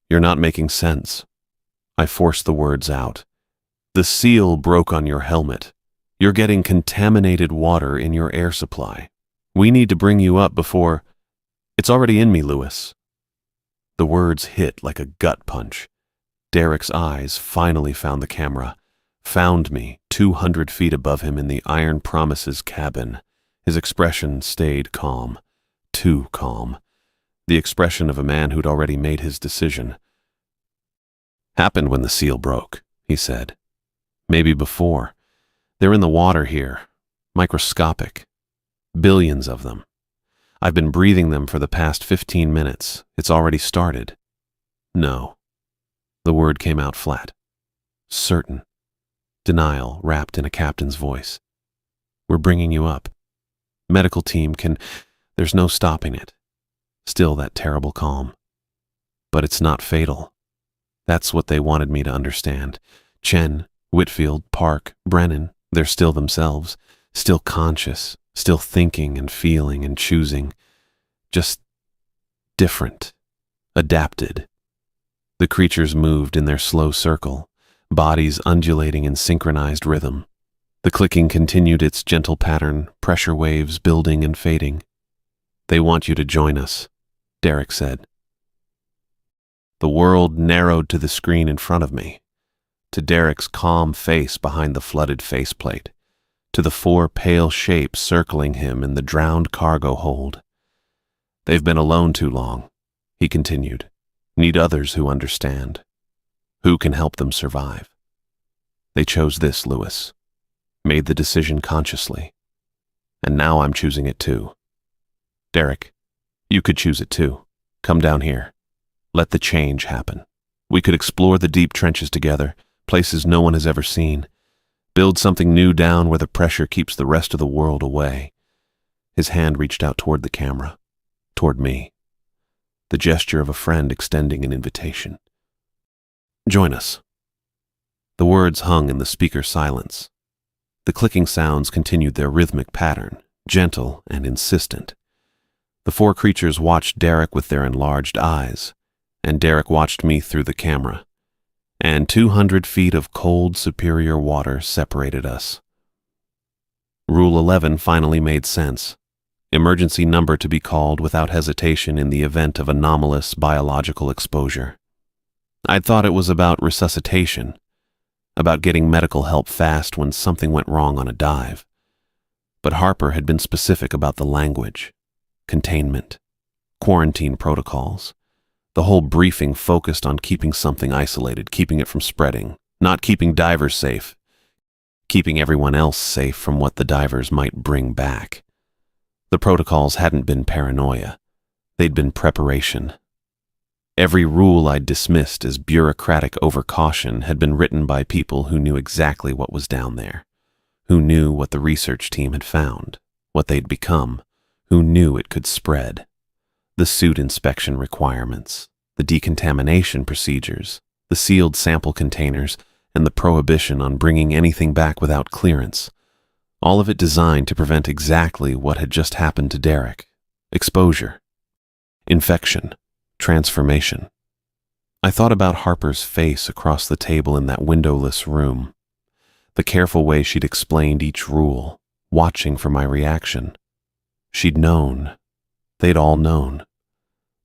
you're not making sense. I forced the words out. The seal broke on your helmet. You're getting contaminated water in your air supply. We need to bring you up before... It's already in me, Lewis. The words hit like a gut punch. Derek's eyes finally found the camera, found me 200 feet above him in the Iron Promises cabin. His expression stayed calm, too calm. The expression of a man who'd already made his decision. Happened when the seal broke, he said. Maybe before. They're in the water here, microscopic. Billions of them. I've been breathing them for the past 15 minutes. It's already started. No. The word came out flat. Certain. Denial wrapped in a captain's voice. We're bringing you up. Medical team can... There's no stopping it. Still that terrible calm. But it's not fatal. That's what they wanted me to understand. Chen, Whitfield, Park, Brennan, they're still themselves, still conscious, still thinking and feeling and choosing. Just different. Adapted. The creatures moved in their slow circle, bodies undulating in synchronized rhythm. The clicking continued its gentle pattern, pressure waves building and fading. They want you to join us, Derek said. The world narrowed to the screen in front of me, to Derek's calm face behind the flooded faceplate, to the 4 pale shapes circling him in the drowned cargo hold. They've been alone too long, he continued. Need others who understand, who can help them survive. They chose this, Lewis. Made the decision consciously. And now I'm choosing it too. Derek, you could choose it too. Come down here. Let the change happen. We could explore the deep trenches together, places no one has ever seen. Build something new down where the pressure keeps the rest of the world away. His hand reached out toward the camera, toward me. The gesture of a friend extending an invitation. Join us. The words hung in the speaker's silence. The clicking sounds continued their rhythmic pattern, gentle and insistent. The 4 creatures watched Derek with their enlarged eyes, and Derek watched me through the camera. And 200 feet of cold, superior water separated us. Rule 11 finally made sense. Emergency number to be called without hesitation in the event of anomalous biological exposure. I'd thought it was about resuscitation, about getting medical help fast when something went wrong on a dive. But Harper had been specific about the language, containment, quarantine protocols. The whole briefing focused on keeping something isolated, keeping it from spreading, not keeping divers safe, keeping everyone else safe from what the divers might bring back. The protocols hadn't been paranoia. They'd been preparation. Every rule I'd dismissed as bureaucratic overcaution had been written by people who knew exactly what was down there, who knew what the research team had found, what they'd become, who knew it could spread. The suit inspection requirements, the decontamination procedures, the sealed sample containers, and the prohibition on bringing anything back without clearance. All of it designed to prevent exactly what had just happened to Derek: exposure, infection, transformation. I thought about Harper's face across the table in that windowless room, the careful way she'd explained each rule, watching for my reaction. She'd known. They'd all known.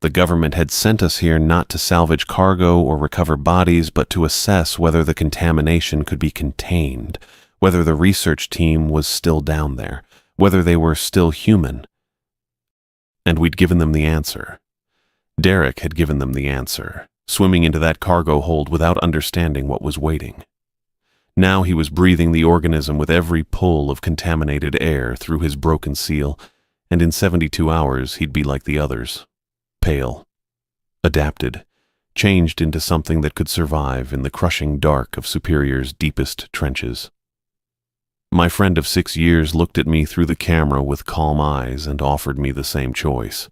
The government had sent us here not to salvage cargo or recover bodies, but to assess whether the contamination could be contained, whether the research team was still down there, whether they were still human. And we'd given them the answer. Derek had given them the answer, swimming into that cargo hold without understanding what was waiting. Now he was breathing the organism with every pull of contaminated air through his broken seal, and in 72 hours he'd be like the others. Pale, adapted, changed into something that could survive in the crushing dark of Superior's deepest trenches. My friend of 6 years looked at me through the camera with calm eyes and offered me the same choice.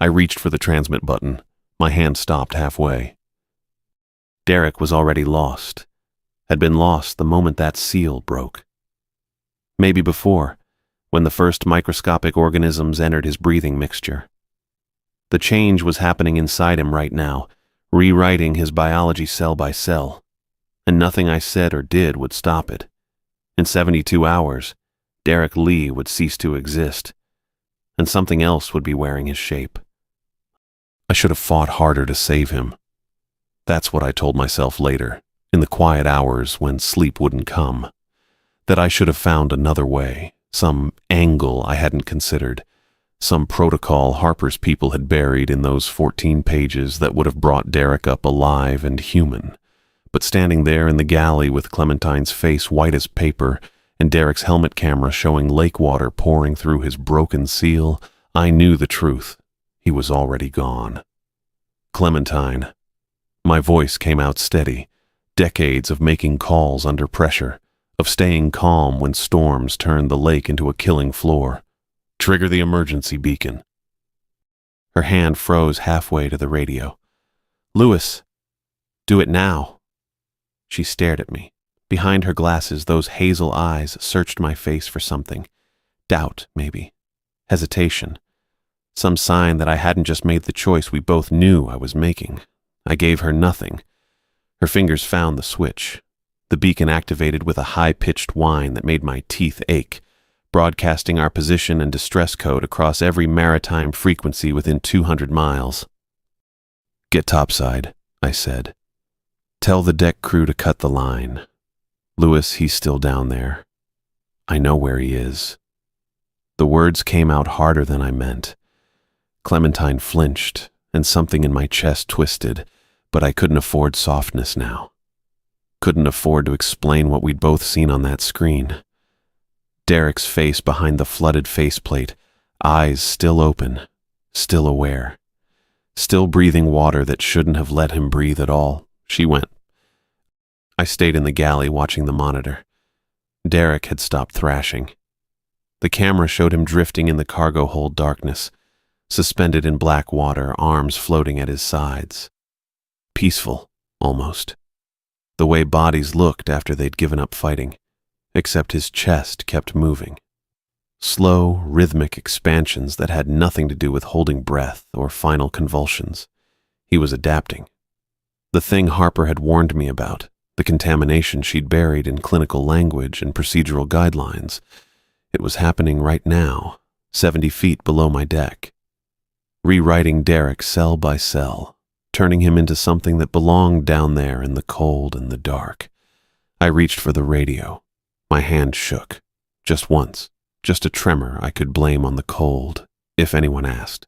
I reached for the transmit button. My hand stopped halfway. Derek was already lost, had been lost the moment that seal broke. Maybe before, when the first microscopic organisms entered his breathing mixture. The change was happening inside him right now, rewriting his biology cell by cell, and nothing I said or did would stop it. In 72 hours, Derek Lee would cease to exist, and something else would be wearing his shape. I should have fought harder to save him. That's what I told myself later, in the quiet hours when sleep wouldn't come, that I should have found another way, some angle I hadn't considered, some protocol Harper's people had buried in those 14 pages that would have brought Derek up alive and human. But standing there in the galley with Clementine's face white as paper and Derek's helmet camera showing lake water pouring through his broken seal, I knew the truth. He was already gone. Clementine. My voice came out steady. Decades of making calls under pressure, of staying calm when storms turned the lake into a killing floor. Trigger the emergency beacon. Her hand froze halfway to the radio. Lewis, do it now. She stared at me. Behind her glasses, those hazel eyes searched my face for something. Doubt, maybe. Hesitation. Some sign that I hadn't just made the choice we both knew I was making. I gave her nothing. Her fingers found the switch. The beacon activated with a high-pitched whine that made my teeth ache, broadcasting our position and distress code across every maritime frequency within 200 miles. Get topside, I said. Tell the deck crew to cut the line. Lewis, he's still down there. I know where he is. The words came out harder than I meant. Clementine flinched, and something in my chest twisted, but I couldn't afford softness now. Couldn't afford to explain what we'd both seen on that screen. Derek's face behind the flooded faceplate, eyes still open, still aware, still breathing water that shouldn't have let him breathe at all. She went. I stayed in the galley watching the monitor. Derek had stopped thrashing. The camera showed him drifting in the cargo hold darkness, suspended in black water, arms floating at his sides. Peaceful, almost. The way bodies looked after they'd given up fighting. Except his chest kept moving. Slow, rhythmic expansions that had nothing to do with holding breath or final convulsions. He was adapting. The thing Harper had warned me about, the contamination she'd buried in clinical language and procedural guidelines, it was happening right now, 70 feet below my deck. Rewriting Derek cell by cell, turning him into something that belonged down there in the cold and the dark. I reached for the radio. My hand shook. Just once. Just a tremor I could blame on the cold, if anyone asked.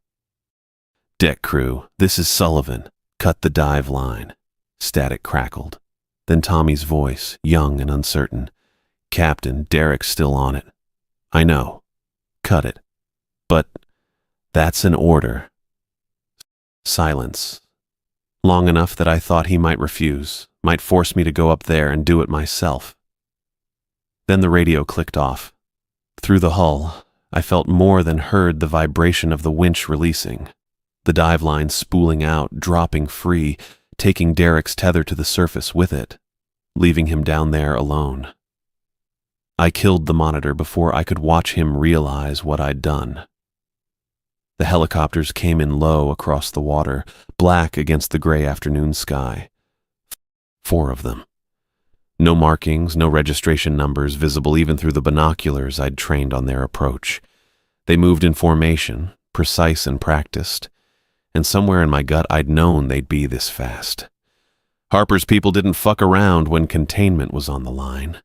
Deck crew, this is Sullivan. Cut the dive line. Static crackled. Then Tommy's voice, young and uncertain. Captain, Derek's still on it. I know. Cut it. But that's an order. Silence. long enough that I thought he might refuse, might force me to go up there and do it myself. Then the radio clicked off. Through the hull, I felt more than heard the vibration of the winch releasing, the dive line spooling out, dropping free, taking Derek's tether to the surface with it, leaving him down there alone. I killed the monitor before I could watch him realize what I'd done. The helicopters came in low across the water, black against the gray afternoon sky. 4 of them. No markings, no registration numbers visible even through the binoculars I'd trained on their approach. They moved in formation, precise and practiced, and somewhere in my gut I'd known they'd be this fast. Harper's people didn't fuck around when containment was on the line.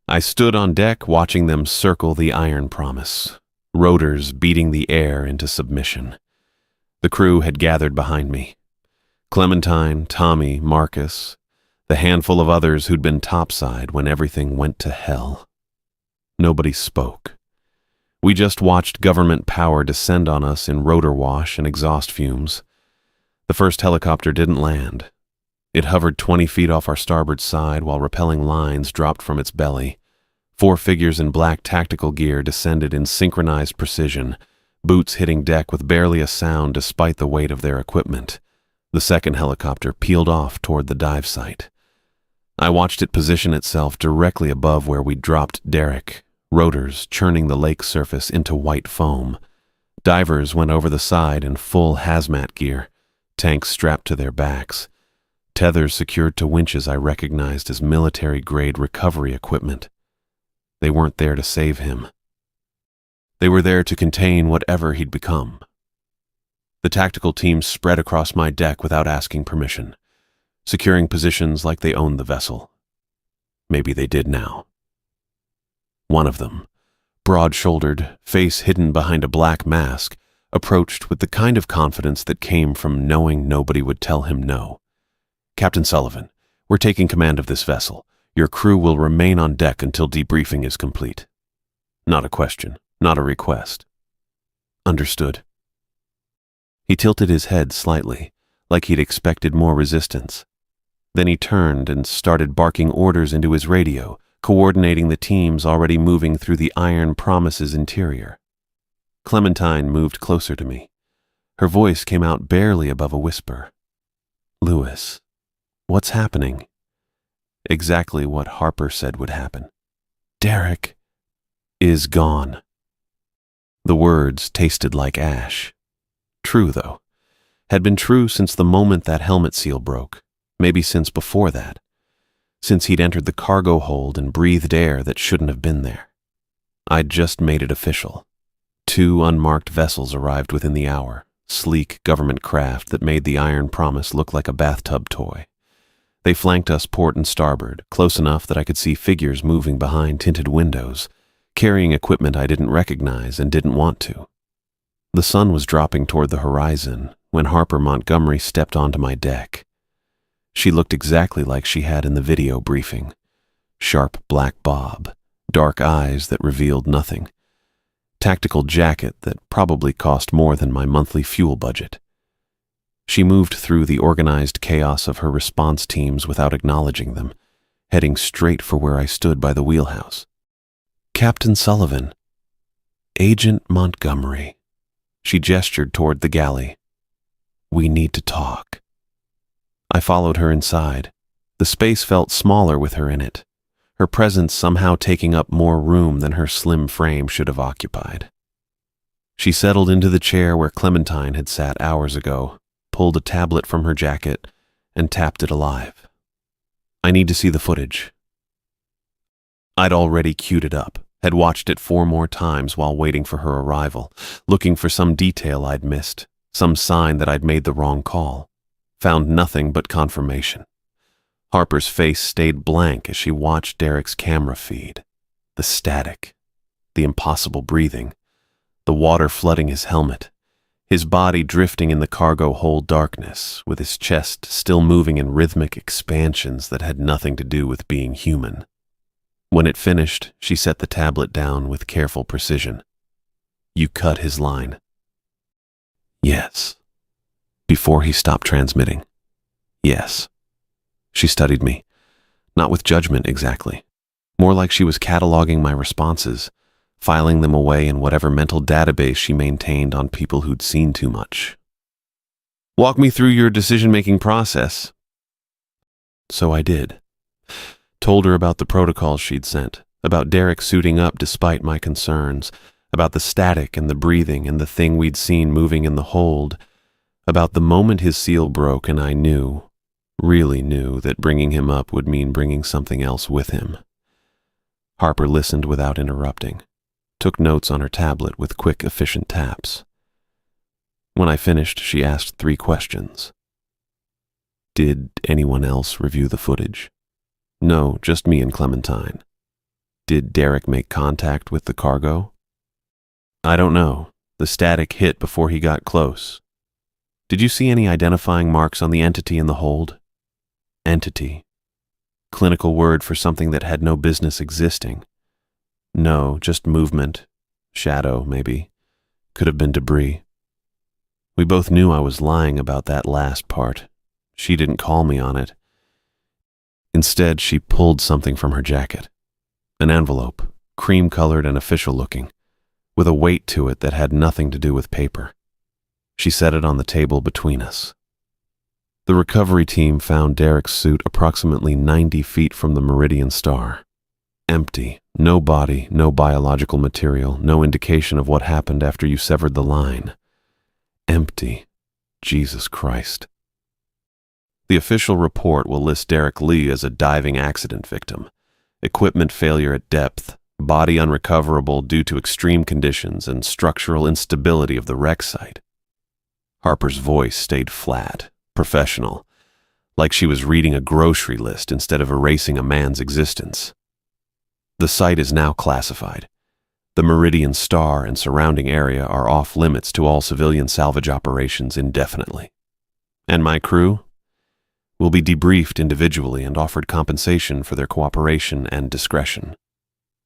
I stood on deck watching them circle the Iron Promise, rotors beating the air into submission. The crew had gathered behind me. Clementine, Tommy, Marcus, the handful of others who'd been topside when everything went to hell. Nobody spoke. We just watched government power descend on us in rotor wash and exhaust fumes. The first helicopter didn't land. It hovered 20 feet off our starboard side while repelling lines dropped from its belly. 4 figures in black tactical gear descended in synchronized precision, boots hitting deck with barely a sound despite the weight of their equipment. The second helicopter peeled off toward the dive site. I watched it position itself directly above where we'd dropped Derek, rotors churning the lake surface into white foam. Divers went over the side in full hazmat gear, tanks strapped to their backs, tethers secured to winches I recognized as military-grade recovery equipment. They weren't there to save him. They were there to contain whatever he'd become. The tactical team spread across my deck without asking permission, securing positions like they owned the vessel. Maybe they did now. One of them, broad-shouldered, face hidden behind a black mask, approached with the kind of confidence that came from knowing nobody would tell him no. "Captain Sullivan, we're taking command of this vessel. Your crew will remain on deck until debriefing is complete." Not a question, not a request. Understood. He tilted his head slightly, like he'd expected more resistance. Then he turned and started barking orders into his radio, coordinating the teams already moving through the Iron Promise's interior. Clementine moved closer to me. Her voice came out barely above a whisper. "Lewis, what's happening?" Exactly what Harper said would happen. "Derek is gone." The words tasted like ash. True, though. Had been true since the moment that helmet seal broke, maybe since before that, since he'd entered the cargo hold and breathed air that shouldn't have been there. I'd just made it official. 2 unmarked vessels arrived within the hour, sleek government craft that made the Iron Promise look like a bathtub toy. They flanked us port and starboard, close enough that I could see figures moving behind tinted windows, carrying equipment I didn't recognize and didn't want to. The sun was dropping toward the horizon when Harper Montgomery stepped onto my deck. She looked exactly like she had in the video briefing. Sharp black bob, dark eyes that revealed nothing, tactical jacket that probably cost more than my monthly fuel budget. She moved through the organized chaos of her response teams without acknowledging them, heading straight for where I stood by the wheelhouse. "Captain Sullivan." "Agent Montgomery." She gestured toward the galley. "We need to talk." I followed her inside. The space felt smaller with her in it, her presence somehow taking up more room than her slim frame should have occupied. She settled into the chair where Clementine had sat hours ago, pulled a tablet from her jacket, and tapped it alive. "I need to see the footage." I'd already queued it up, had watched it 4 more times while waiting for her arrival, looking for some detail I'd missed, some sign that I'd made the wrong call. Found nothing but confirmation. Harper's face stayed blank as she watched Derek's camera feed. The static, the impossible breathing, the water flooding his helmet, his body drifting in the cargo hold darkness, with his chest still moving in rhythmic expansions that had nothing to do with being human. When it finished, she set the tablet down with careful precision. "You cut his line." "Yes." Before he stopped transmitting, Yes. She studied me, not with judgment exactly. More like she was cataloging my responses, filing them away in whatever mental database she maintained on people who'd seen too much. Walk me through your decision-making process. So I did. Told her about the protocols she'd sent, about Derek suiting up despite my concerns, about the static and the breathing and the thing we'd seen moving in the hold, about the moment his seal broke and I knew, really knew, that bringing him up would mean bringing something else with him. Harper listened without interrupting, took notes on her tablet with quick, efficient taps. When I finished, she asked 3 questions. Did anyone else review the footage? No, just me and Clementine. Did Derek make contact with the cargo? I don't know. The static hit before he got close. Did you see any identifying marks on the entity in the hold? Entity. Clinical word for something that had no business existing. No, just movement. Shadow, maybe. Could have been debris. We both knew I was lying about that last part. She didn't call me on it. Instead, she pulled something from her jacket. An envelope, cream-colored and official-looking, with a weight to it that had nothing to do with paper. She set it on the table between us. The recovery team found Derek's suit approximately 90 feet from the Meridian Star. Empty, no body, no biological material, no indication of what happened after you severed the line. Empty. Jesus Christ. The official report will list Derek Lee as a diving accident victim. Equipment failure at depth, body unrecoverable due to extreme conditions and structural instability of the wreck site. Harper's voice stayed flat, professional, like she was reading a grocery list instead of erasing a man's existence. The site is now classified. The Meridian Star and surrounding area are off limits to all civilian salvage operations indefinitely. And my crew will be debriefed individually and offered compensation for their cooperation and discretion.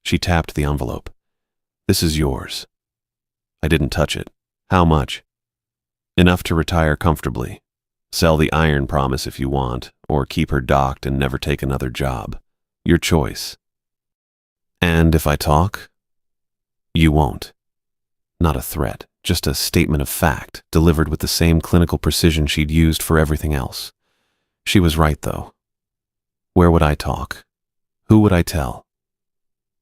She tapped the envelope. This is yours. I didn't touch it. How much? Enough to retire comfortably. Sell the iron promise if you want, or keep her docked and never take another job. Your choice. And if I talk, you won't. Not a threat, just a statement of fact, delivered with the same clinical precision she'd used for everything else. She was right, though. Where would I talk? Who would I tell?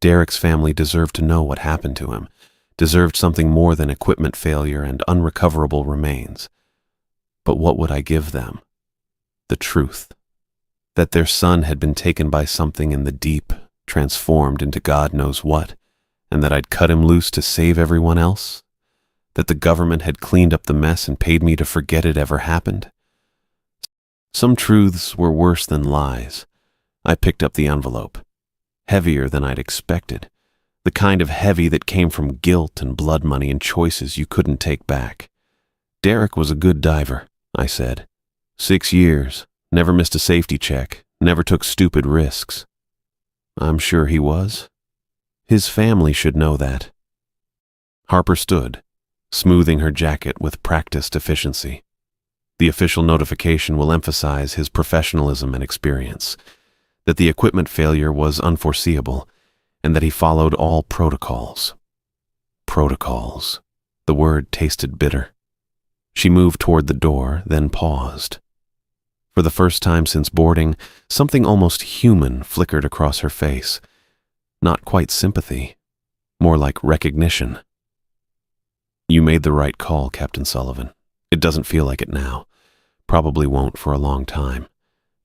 Derek's family deserved to know what happened to him, deserved something more than equipment failure and unrecoverable remains. But what would I give them? The truth. That their son had been taken by something in the deep, transformed into God knows what, and that I'd cut him loose to save everyone else? That the government had cleaned up the mess and paid me to forget it ever happened? Some truths were worse than lies. I picked up the envelope. Heavier than I'd expected. The kind of heavy that came from guilt and blood money and choices you couldn't take back. Derek was a good diver, I said. 6 years, never missed a safety check, never took stupid risks. I'm sure he was. His family should know that. Harper stood, smoothing her jacket with practiced efficiency. The official notification will emphasize his professionalism and experience, that the equipment failure was unforeseeable, and that he followed all protocols. Protocols. The word tasted bitter. She moved toward the door, then paused. For the first time since boarding, something almost human flickered across her face. Not quite sympathy, more like recognition. You made the right call, Captain Sullivan. It doesn't feel like it now. Probably won't for a long time.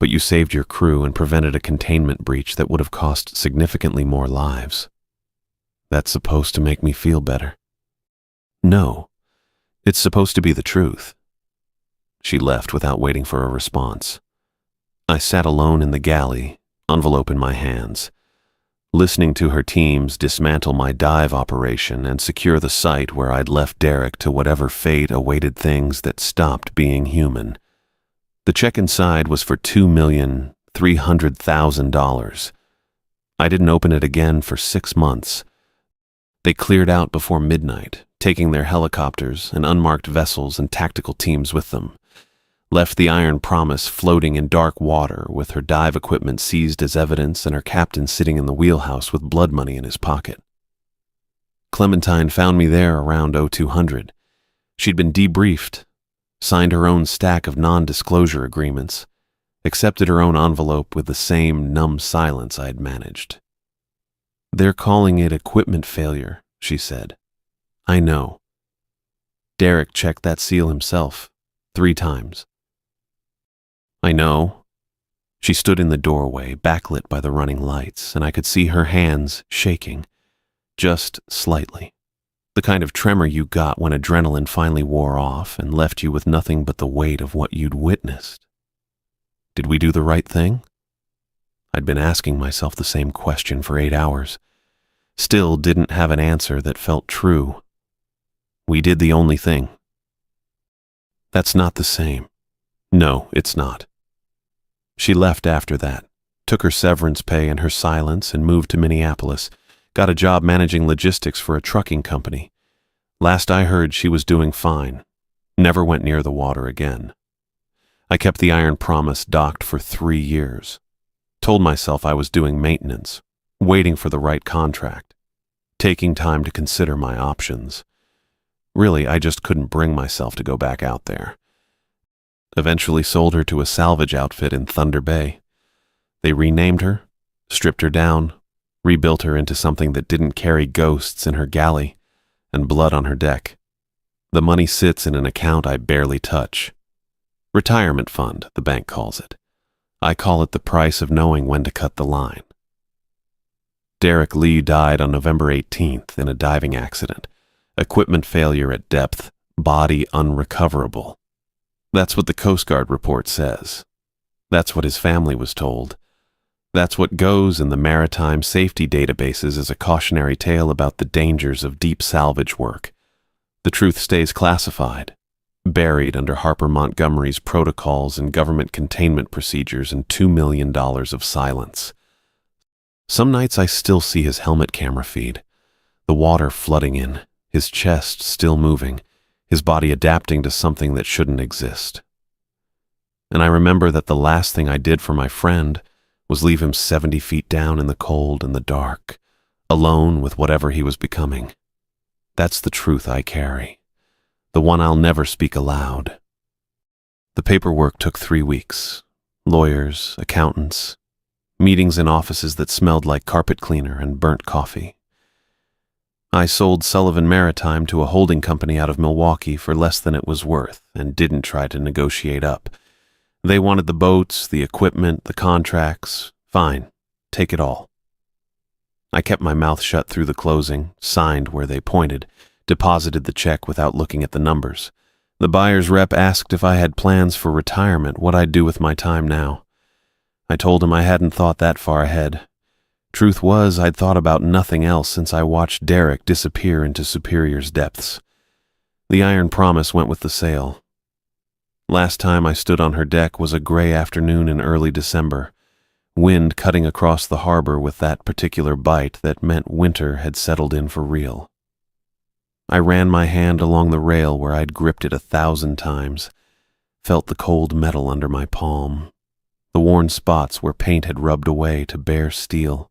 But you saved your crew and prevented a containment breach that would have cost significantly more lives. That's supposed to make me feel better. No, it's supposed to be the truth. She left without waiting for a response. I sat alone in the galley, envelope in my hands, listening to her teams dismantle my dive operation and secure the site where I'd left Derek to whatever fate awaited things that stopped being human. The check inside was for $2,300,000. I didn't open it again for 6 months. They cleared out before midnight, taking their helicopters and unmarked vessels and tactical teams with them, left the Iron Promise floating in dark water with her dive equipment seized as evidence and her captain sitting in the wheelhouse with blood money in his pocket. Clementine found me there around 0200. She'd been debriefed, signed her own stack of non-disclosure agreements, accepted her own envelope with the same numb silence I'd managed. "They're calling it equipment failure," she said. "I know. Derek checked that seal himself 3 times. "I know." She stood in the doorway, backlit by the running lights, and I could see her hands shaking, just slightly. The kind of tremor you got when adrenaline finally wore off and left you with nothing but the weight of what you'd witnessed. Did we do the right thing? I'd been asking myself the same question for 8 hours. Still didn't have an answer that felt true. We did the only thing. That's not the same. No, it's not. She left after that, took her severance pay and her silence and moved to Minneapolis, got a job managing logistics for a trucking company. Last I heard, she was doing fine. Never went near the water again. I kept the Iron Promise docked for 3 years. Told myself I was doing maintenance, waiting for the right contract, taking time to consider my options. Really, I just couldn't bring myself to go back out there. Eventually sold her to a salvage outfit in Thunder Bay. They renamed her, stripped her down, rebuilt her into something that didn't carry ghosts in her galley and blood on her deck. The money sits in an account I barely touch. Retirement fund, the bank calls it. I call it the price of knowing when to cut the line. Derek Lee died on November 18th in a diving accident. Equipment failure at depth, body unrecoverable. That's what the Coast Guard report says. That's what his family was told. That's what goes in the maritime safety databases as a cautionary tale about the dangers of deep salvage work. The truth stays classified, buried under Harper Montgomery's protocols and government containment procedures and $2 million of silence. Some nights I still see his helmet camera feed, the water flooding in, his chest still moving, his body adapting to something that shouldn't exist. And I remember that the last thing I did for my friend was leave him 70 feet down in the cold and the dark, alone with whatever he was becoming. That's the truth I carry, the one I'll never speak aloud. The paperwork took 3 weeks. Lawyers, accountants, meetings in offices that smelled like carpet cleaner and burnt coffee. I sold Sullivan Maritime to a holding company out of Milwaukee for less than it was worth and didn't try to negotiate up. They wanted the boats, the equipment, the contracts. Fine, take it all. I kept my mouth shut through the closing, signed where they pointed, deposited the check without looking at the numbers. The buyer's rep asked if I had plans for retirement, what I'd do with my time now. I told him I hadn't thought that far ahead. Truth was, I'd thought about nothing else since I watched Derek disappear into Superior's depths. The Iron Promise went with the sale. Last time I stood on her deck was a gray afternoon in early December, wind cutting across the harbor with that particular bite that meant winter had settled in for real. I ran my hand along the rail where I'd gripped it 1,000 times, felt the cold metal under my palm, the worn spots where paint had rubbed away to bare steel.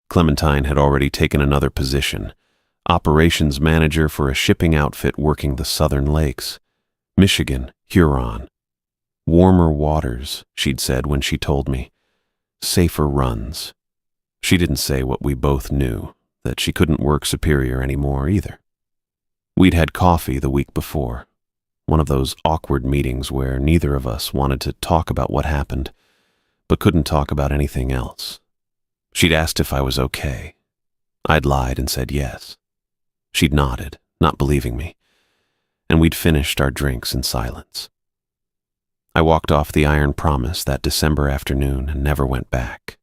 Clementine had already taken another position, operations manager for a shipping outfit working the southern lakes. Michigan, Huron. Warmer waters, she'd said when she told me. Safer runs. She didn't say what we both knew, that she couldn't work Superior anymore either. We'd had coffee the week before, one of those awkward meetings where neither of us wanted to talk about what happened, but couldn't talk about anything else. She'd asked if I was okay. I'd lied and said yes. She'd nodded, not believing me, and we'd finished our drinks in silence. I walked off the Iron Promise that December afternoon and never went back.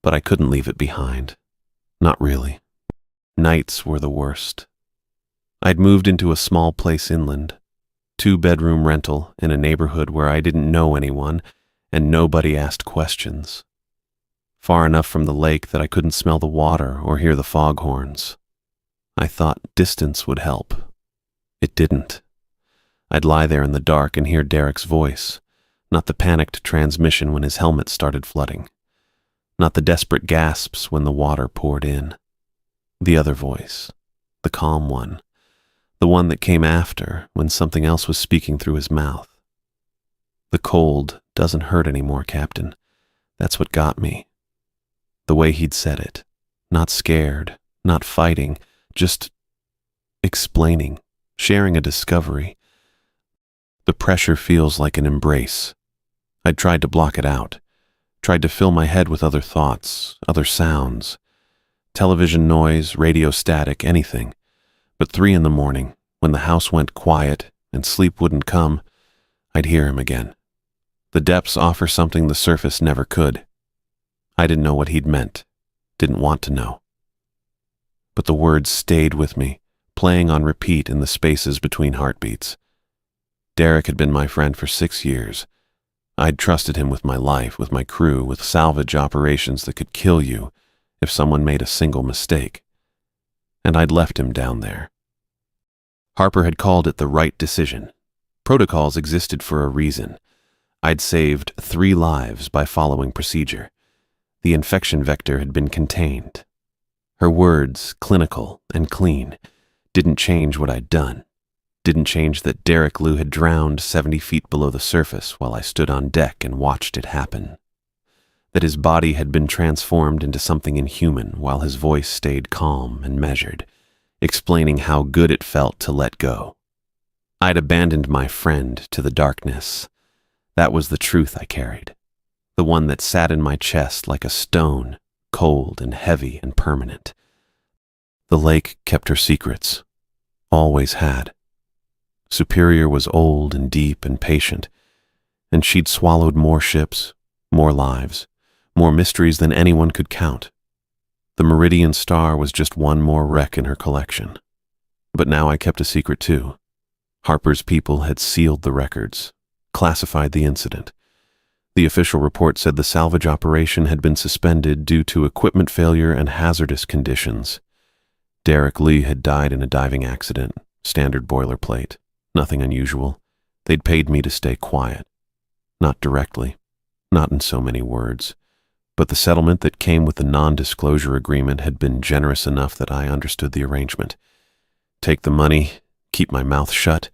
But I couldn't leave it behind. Not really. Nights were the worst. I'd moved into a small place inland, 2-bedroom rental in a neighborhood where I didn't know anyone and nobody asked questions. Far enough from the lake that I couldn't smell the water or hear the foghorns. I thought distance would help. It didn't. I'd lie there in the dark and hear Derek's voice, not the panicked transmission when his helmet started flooding, not the desperate gasps when the water poured in. The other voice, the calm one, the one that came after when something else was speaking through his mouth. The cold doesn't hurt anymore, Captain. That's what got me. The way he'd said it. Not scared, not fighting, just explaining, sharing a discovery. The pressure feels like an embrace. I'd tried to block it out, tried to fill my head with other thoughts, other sounds, television noise, radio static, anything. But 3 a.m, when the house went quiet and sleep wouldn't come, I'd hear him again. The depths offer something the surface never could. I didn't know what he'd meant, didn't want to know. But the words stayed with me, playing on repeat in the spaces between heartbeats. Derek had been my friend for 6 years. I'd trusted him with my life, with my crew, with salvage operations that could kill you if someone made a single mistake. And I'd left him down there. Harper had called it the right decision. Protocols existed for a reason. I'd saved 3 lives by following procedure. The infection vector had been contained. Her words, clinical and clean, didn't change what I'd done. Didn't change that Derek Liu had drowned 70 feet below the surface while I stood on deck and watched it happen. That his body had been transformed into something inhuman while his voice stayed calm and measured, explaining how good it felt to let go. I'd abandoned my friend to the darkness. That was the truth I carried, the one that sat in my chest like a stone, cold and heavy and permanent. The lake kept her secrets, always had. Superior was old and deep and patient, and she'd swallowed more ships, more lives, more mysteries than anyone could count. The Meridian Star was just one more wreck in her collection. But now I kept a secret too. Harper's people had sealed the records, classified the incident. The official report said the salvage operation had been suspended due to equipment failure and hazardous conditions. Derek Lee had died in a diving accident, standard boilerplate, nothing unusual. They'd paid me to stay quiet. Not directly, not in so many words, but the settlement that came with the non-disclosure agreement had been generous enough that I understood the arrangement. Take the money, keep my mouth shut,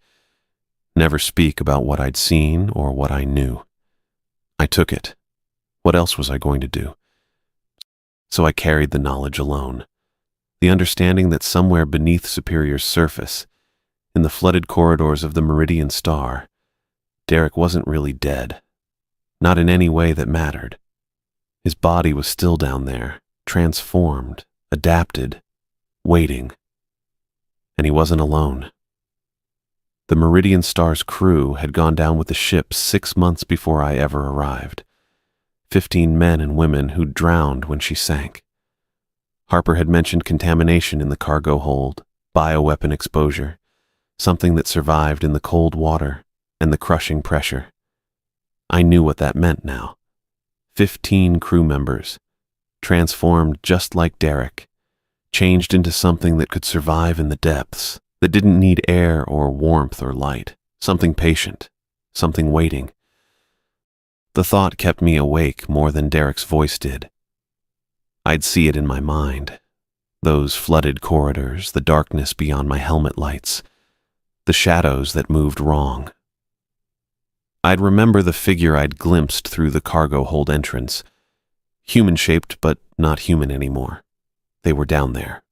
never speak about what I'd seen or what I knew. I took it. What else was I going to do? So I carried the knowledge alone. The understanding that somewhere beneath Superior's surface, in the flooded corridors of the Meridian Star, Derek wasn't really dead. Not in any way that mattered. His body was still down there, transformed, adapted, waiting. And he wasn't alone. The Meridian Star's crew had gone down with the ship 6 months before I ever arrived. 15 men and women who'd drowned when she sank. Harper had mentioned contamination in the cargo hold, bioweapon exposure, something that survived in the cold water and the crushing pressure. I knew what that meant now. 15 crew members, transformed just like Derek, changed into something that could survive in the depths, that didn't need air or warmth or light, something patient, something waiting. The thought kept me awake more than Derek's voice did. I'd see it in my mind, those flooded corridors, the darkness beyond my helmet lights, the shadows that moved wrong. I'd remember the figure I'd glimpsed through the cargo hold entrance, human-shaped but not human anymore. They were down there,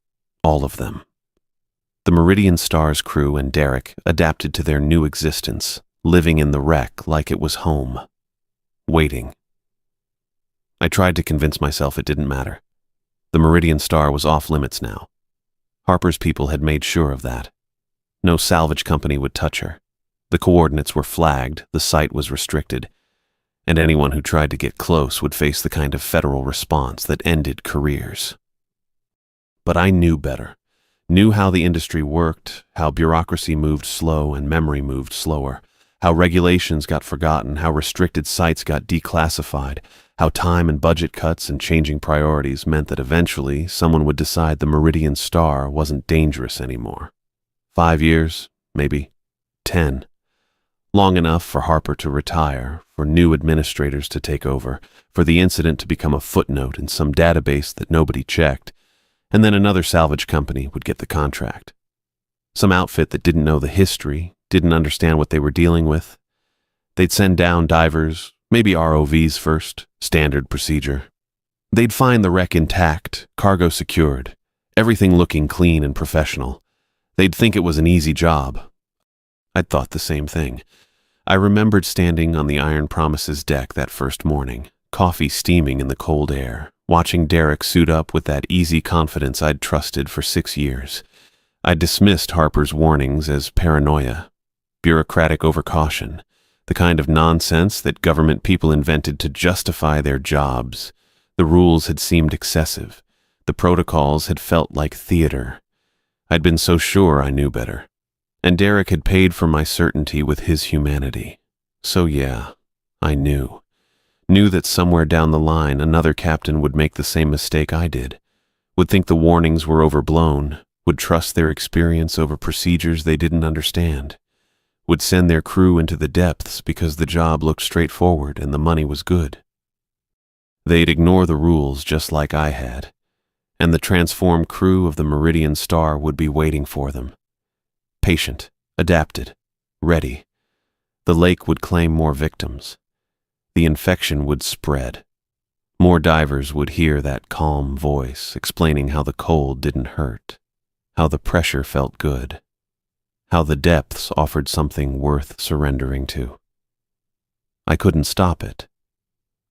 all of them. The Meridian Star's crew and Derek adapted to their new existence, living in the wreck like it was home, waiting. I tried to convince myself it didn't matter. The Meridian Star was off limits now. Harper's people had made sure of that. No salvage company would touch her. The coordinates were flagged, the site was restricted, and anyone who tried to get close would face the kind of federal response that ended careers. But I knew better, knew how the industry worked, how bureaucracy moved slow and memory moved slower, how regulations got forgotten, how restricted sites got declassified, how time and budget cuts and changing priorities meant that eventually someone would decide the Meridian Star wasn't dangerous anymore. 5 years, maybe 10. Long enough for Harper to retire, for new administrators to take over, for the incident to become a footnote in some database that nobody checked, and then another salvage company would get the contract. Some outfit that didn't know the history, didn't understand what they were dealing with. They'd send down divers, maybe ROVs first, standard procedure. They'd find the wreck intact, cargo secured, everything looking clean and professional. They'd think it was an easy job. I'd thought the same thing. I remembered standing on the Iron Promise's deck that first morning, coffee steaming in the cold air, watching Derek suit up with that easy confidence I'd trusted for 6 years. I dismissed Harper's warnings as paranoia, bureaucratic overcaution, the kind of nonsense that government people invented to justify their jobs. The rules had seemed excessive. The protocols had felt like theater. I'd been so sure I knew better. And Derek had paid for my certainty with his humanity. So yeah, I knew. Knew that somewhere down the line another captain would make the same mistake I did, would think the warnings were overblown, would trust their experience over procedures they didn't understand, would send their crew into the depths because the job looked straightforward and the money was good. They'd ignore the rules just like I had, and the transformed crew of the Meridian Star would be waiting for them. Patient, adapted, ready. The lake would claim more victims. The infection would spread. More divers would hear that calm voice explaining how the cold didn't hurt, how the pressure felt good, how the depths offered something worth surrendering to. I couldn't stop it.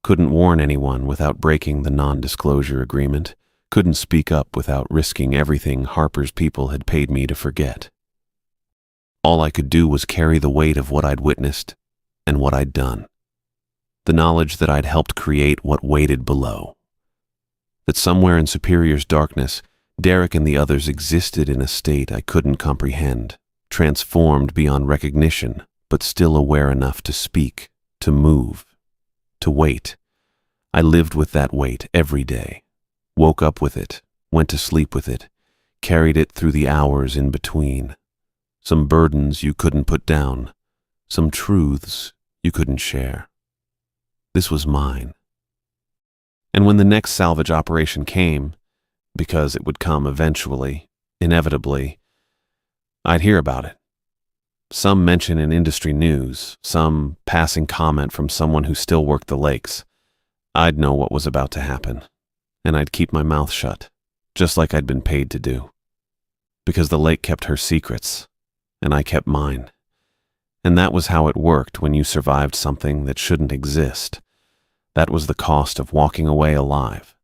Couldn't warn anyone without breaking the non-disclosure agreement, couldn't speak up without risking everything Harper's people had paid me to forget. All I could do was carry the weight of what I'd witnessed and what I'd done. The knowledge that I'd helped create what waited below. That somewhere in Superior's darkness, Derek and the others existed in a state I couldn't comprehend, transformed beyond recognition, but still aware enough to speak, to move, to wait. I lived with that weight every day, woke up with it, went to sleep with it, carried it through the hours in between. Some burdens you couldn't put down, some truths you couldn't share. This was mine. And when the next salvage operation came, because it would come eventually, inevitably, I'd hear about it. Some mention in industry news, some passing comment from someone who still worked the lakes. I'd know what was about to happen, and I'd keep my mouth shut, just like I'd been paid to do. Because the lake kept her secrets, and I kept mine. And that was how it worked when you survived something that shouldn't exist. That was the cost of walking away alive.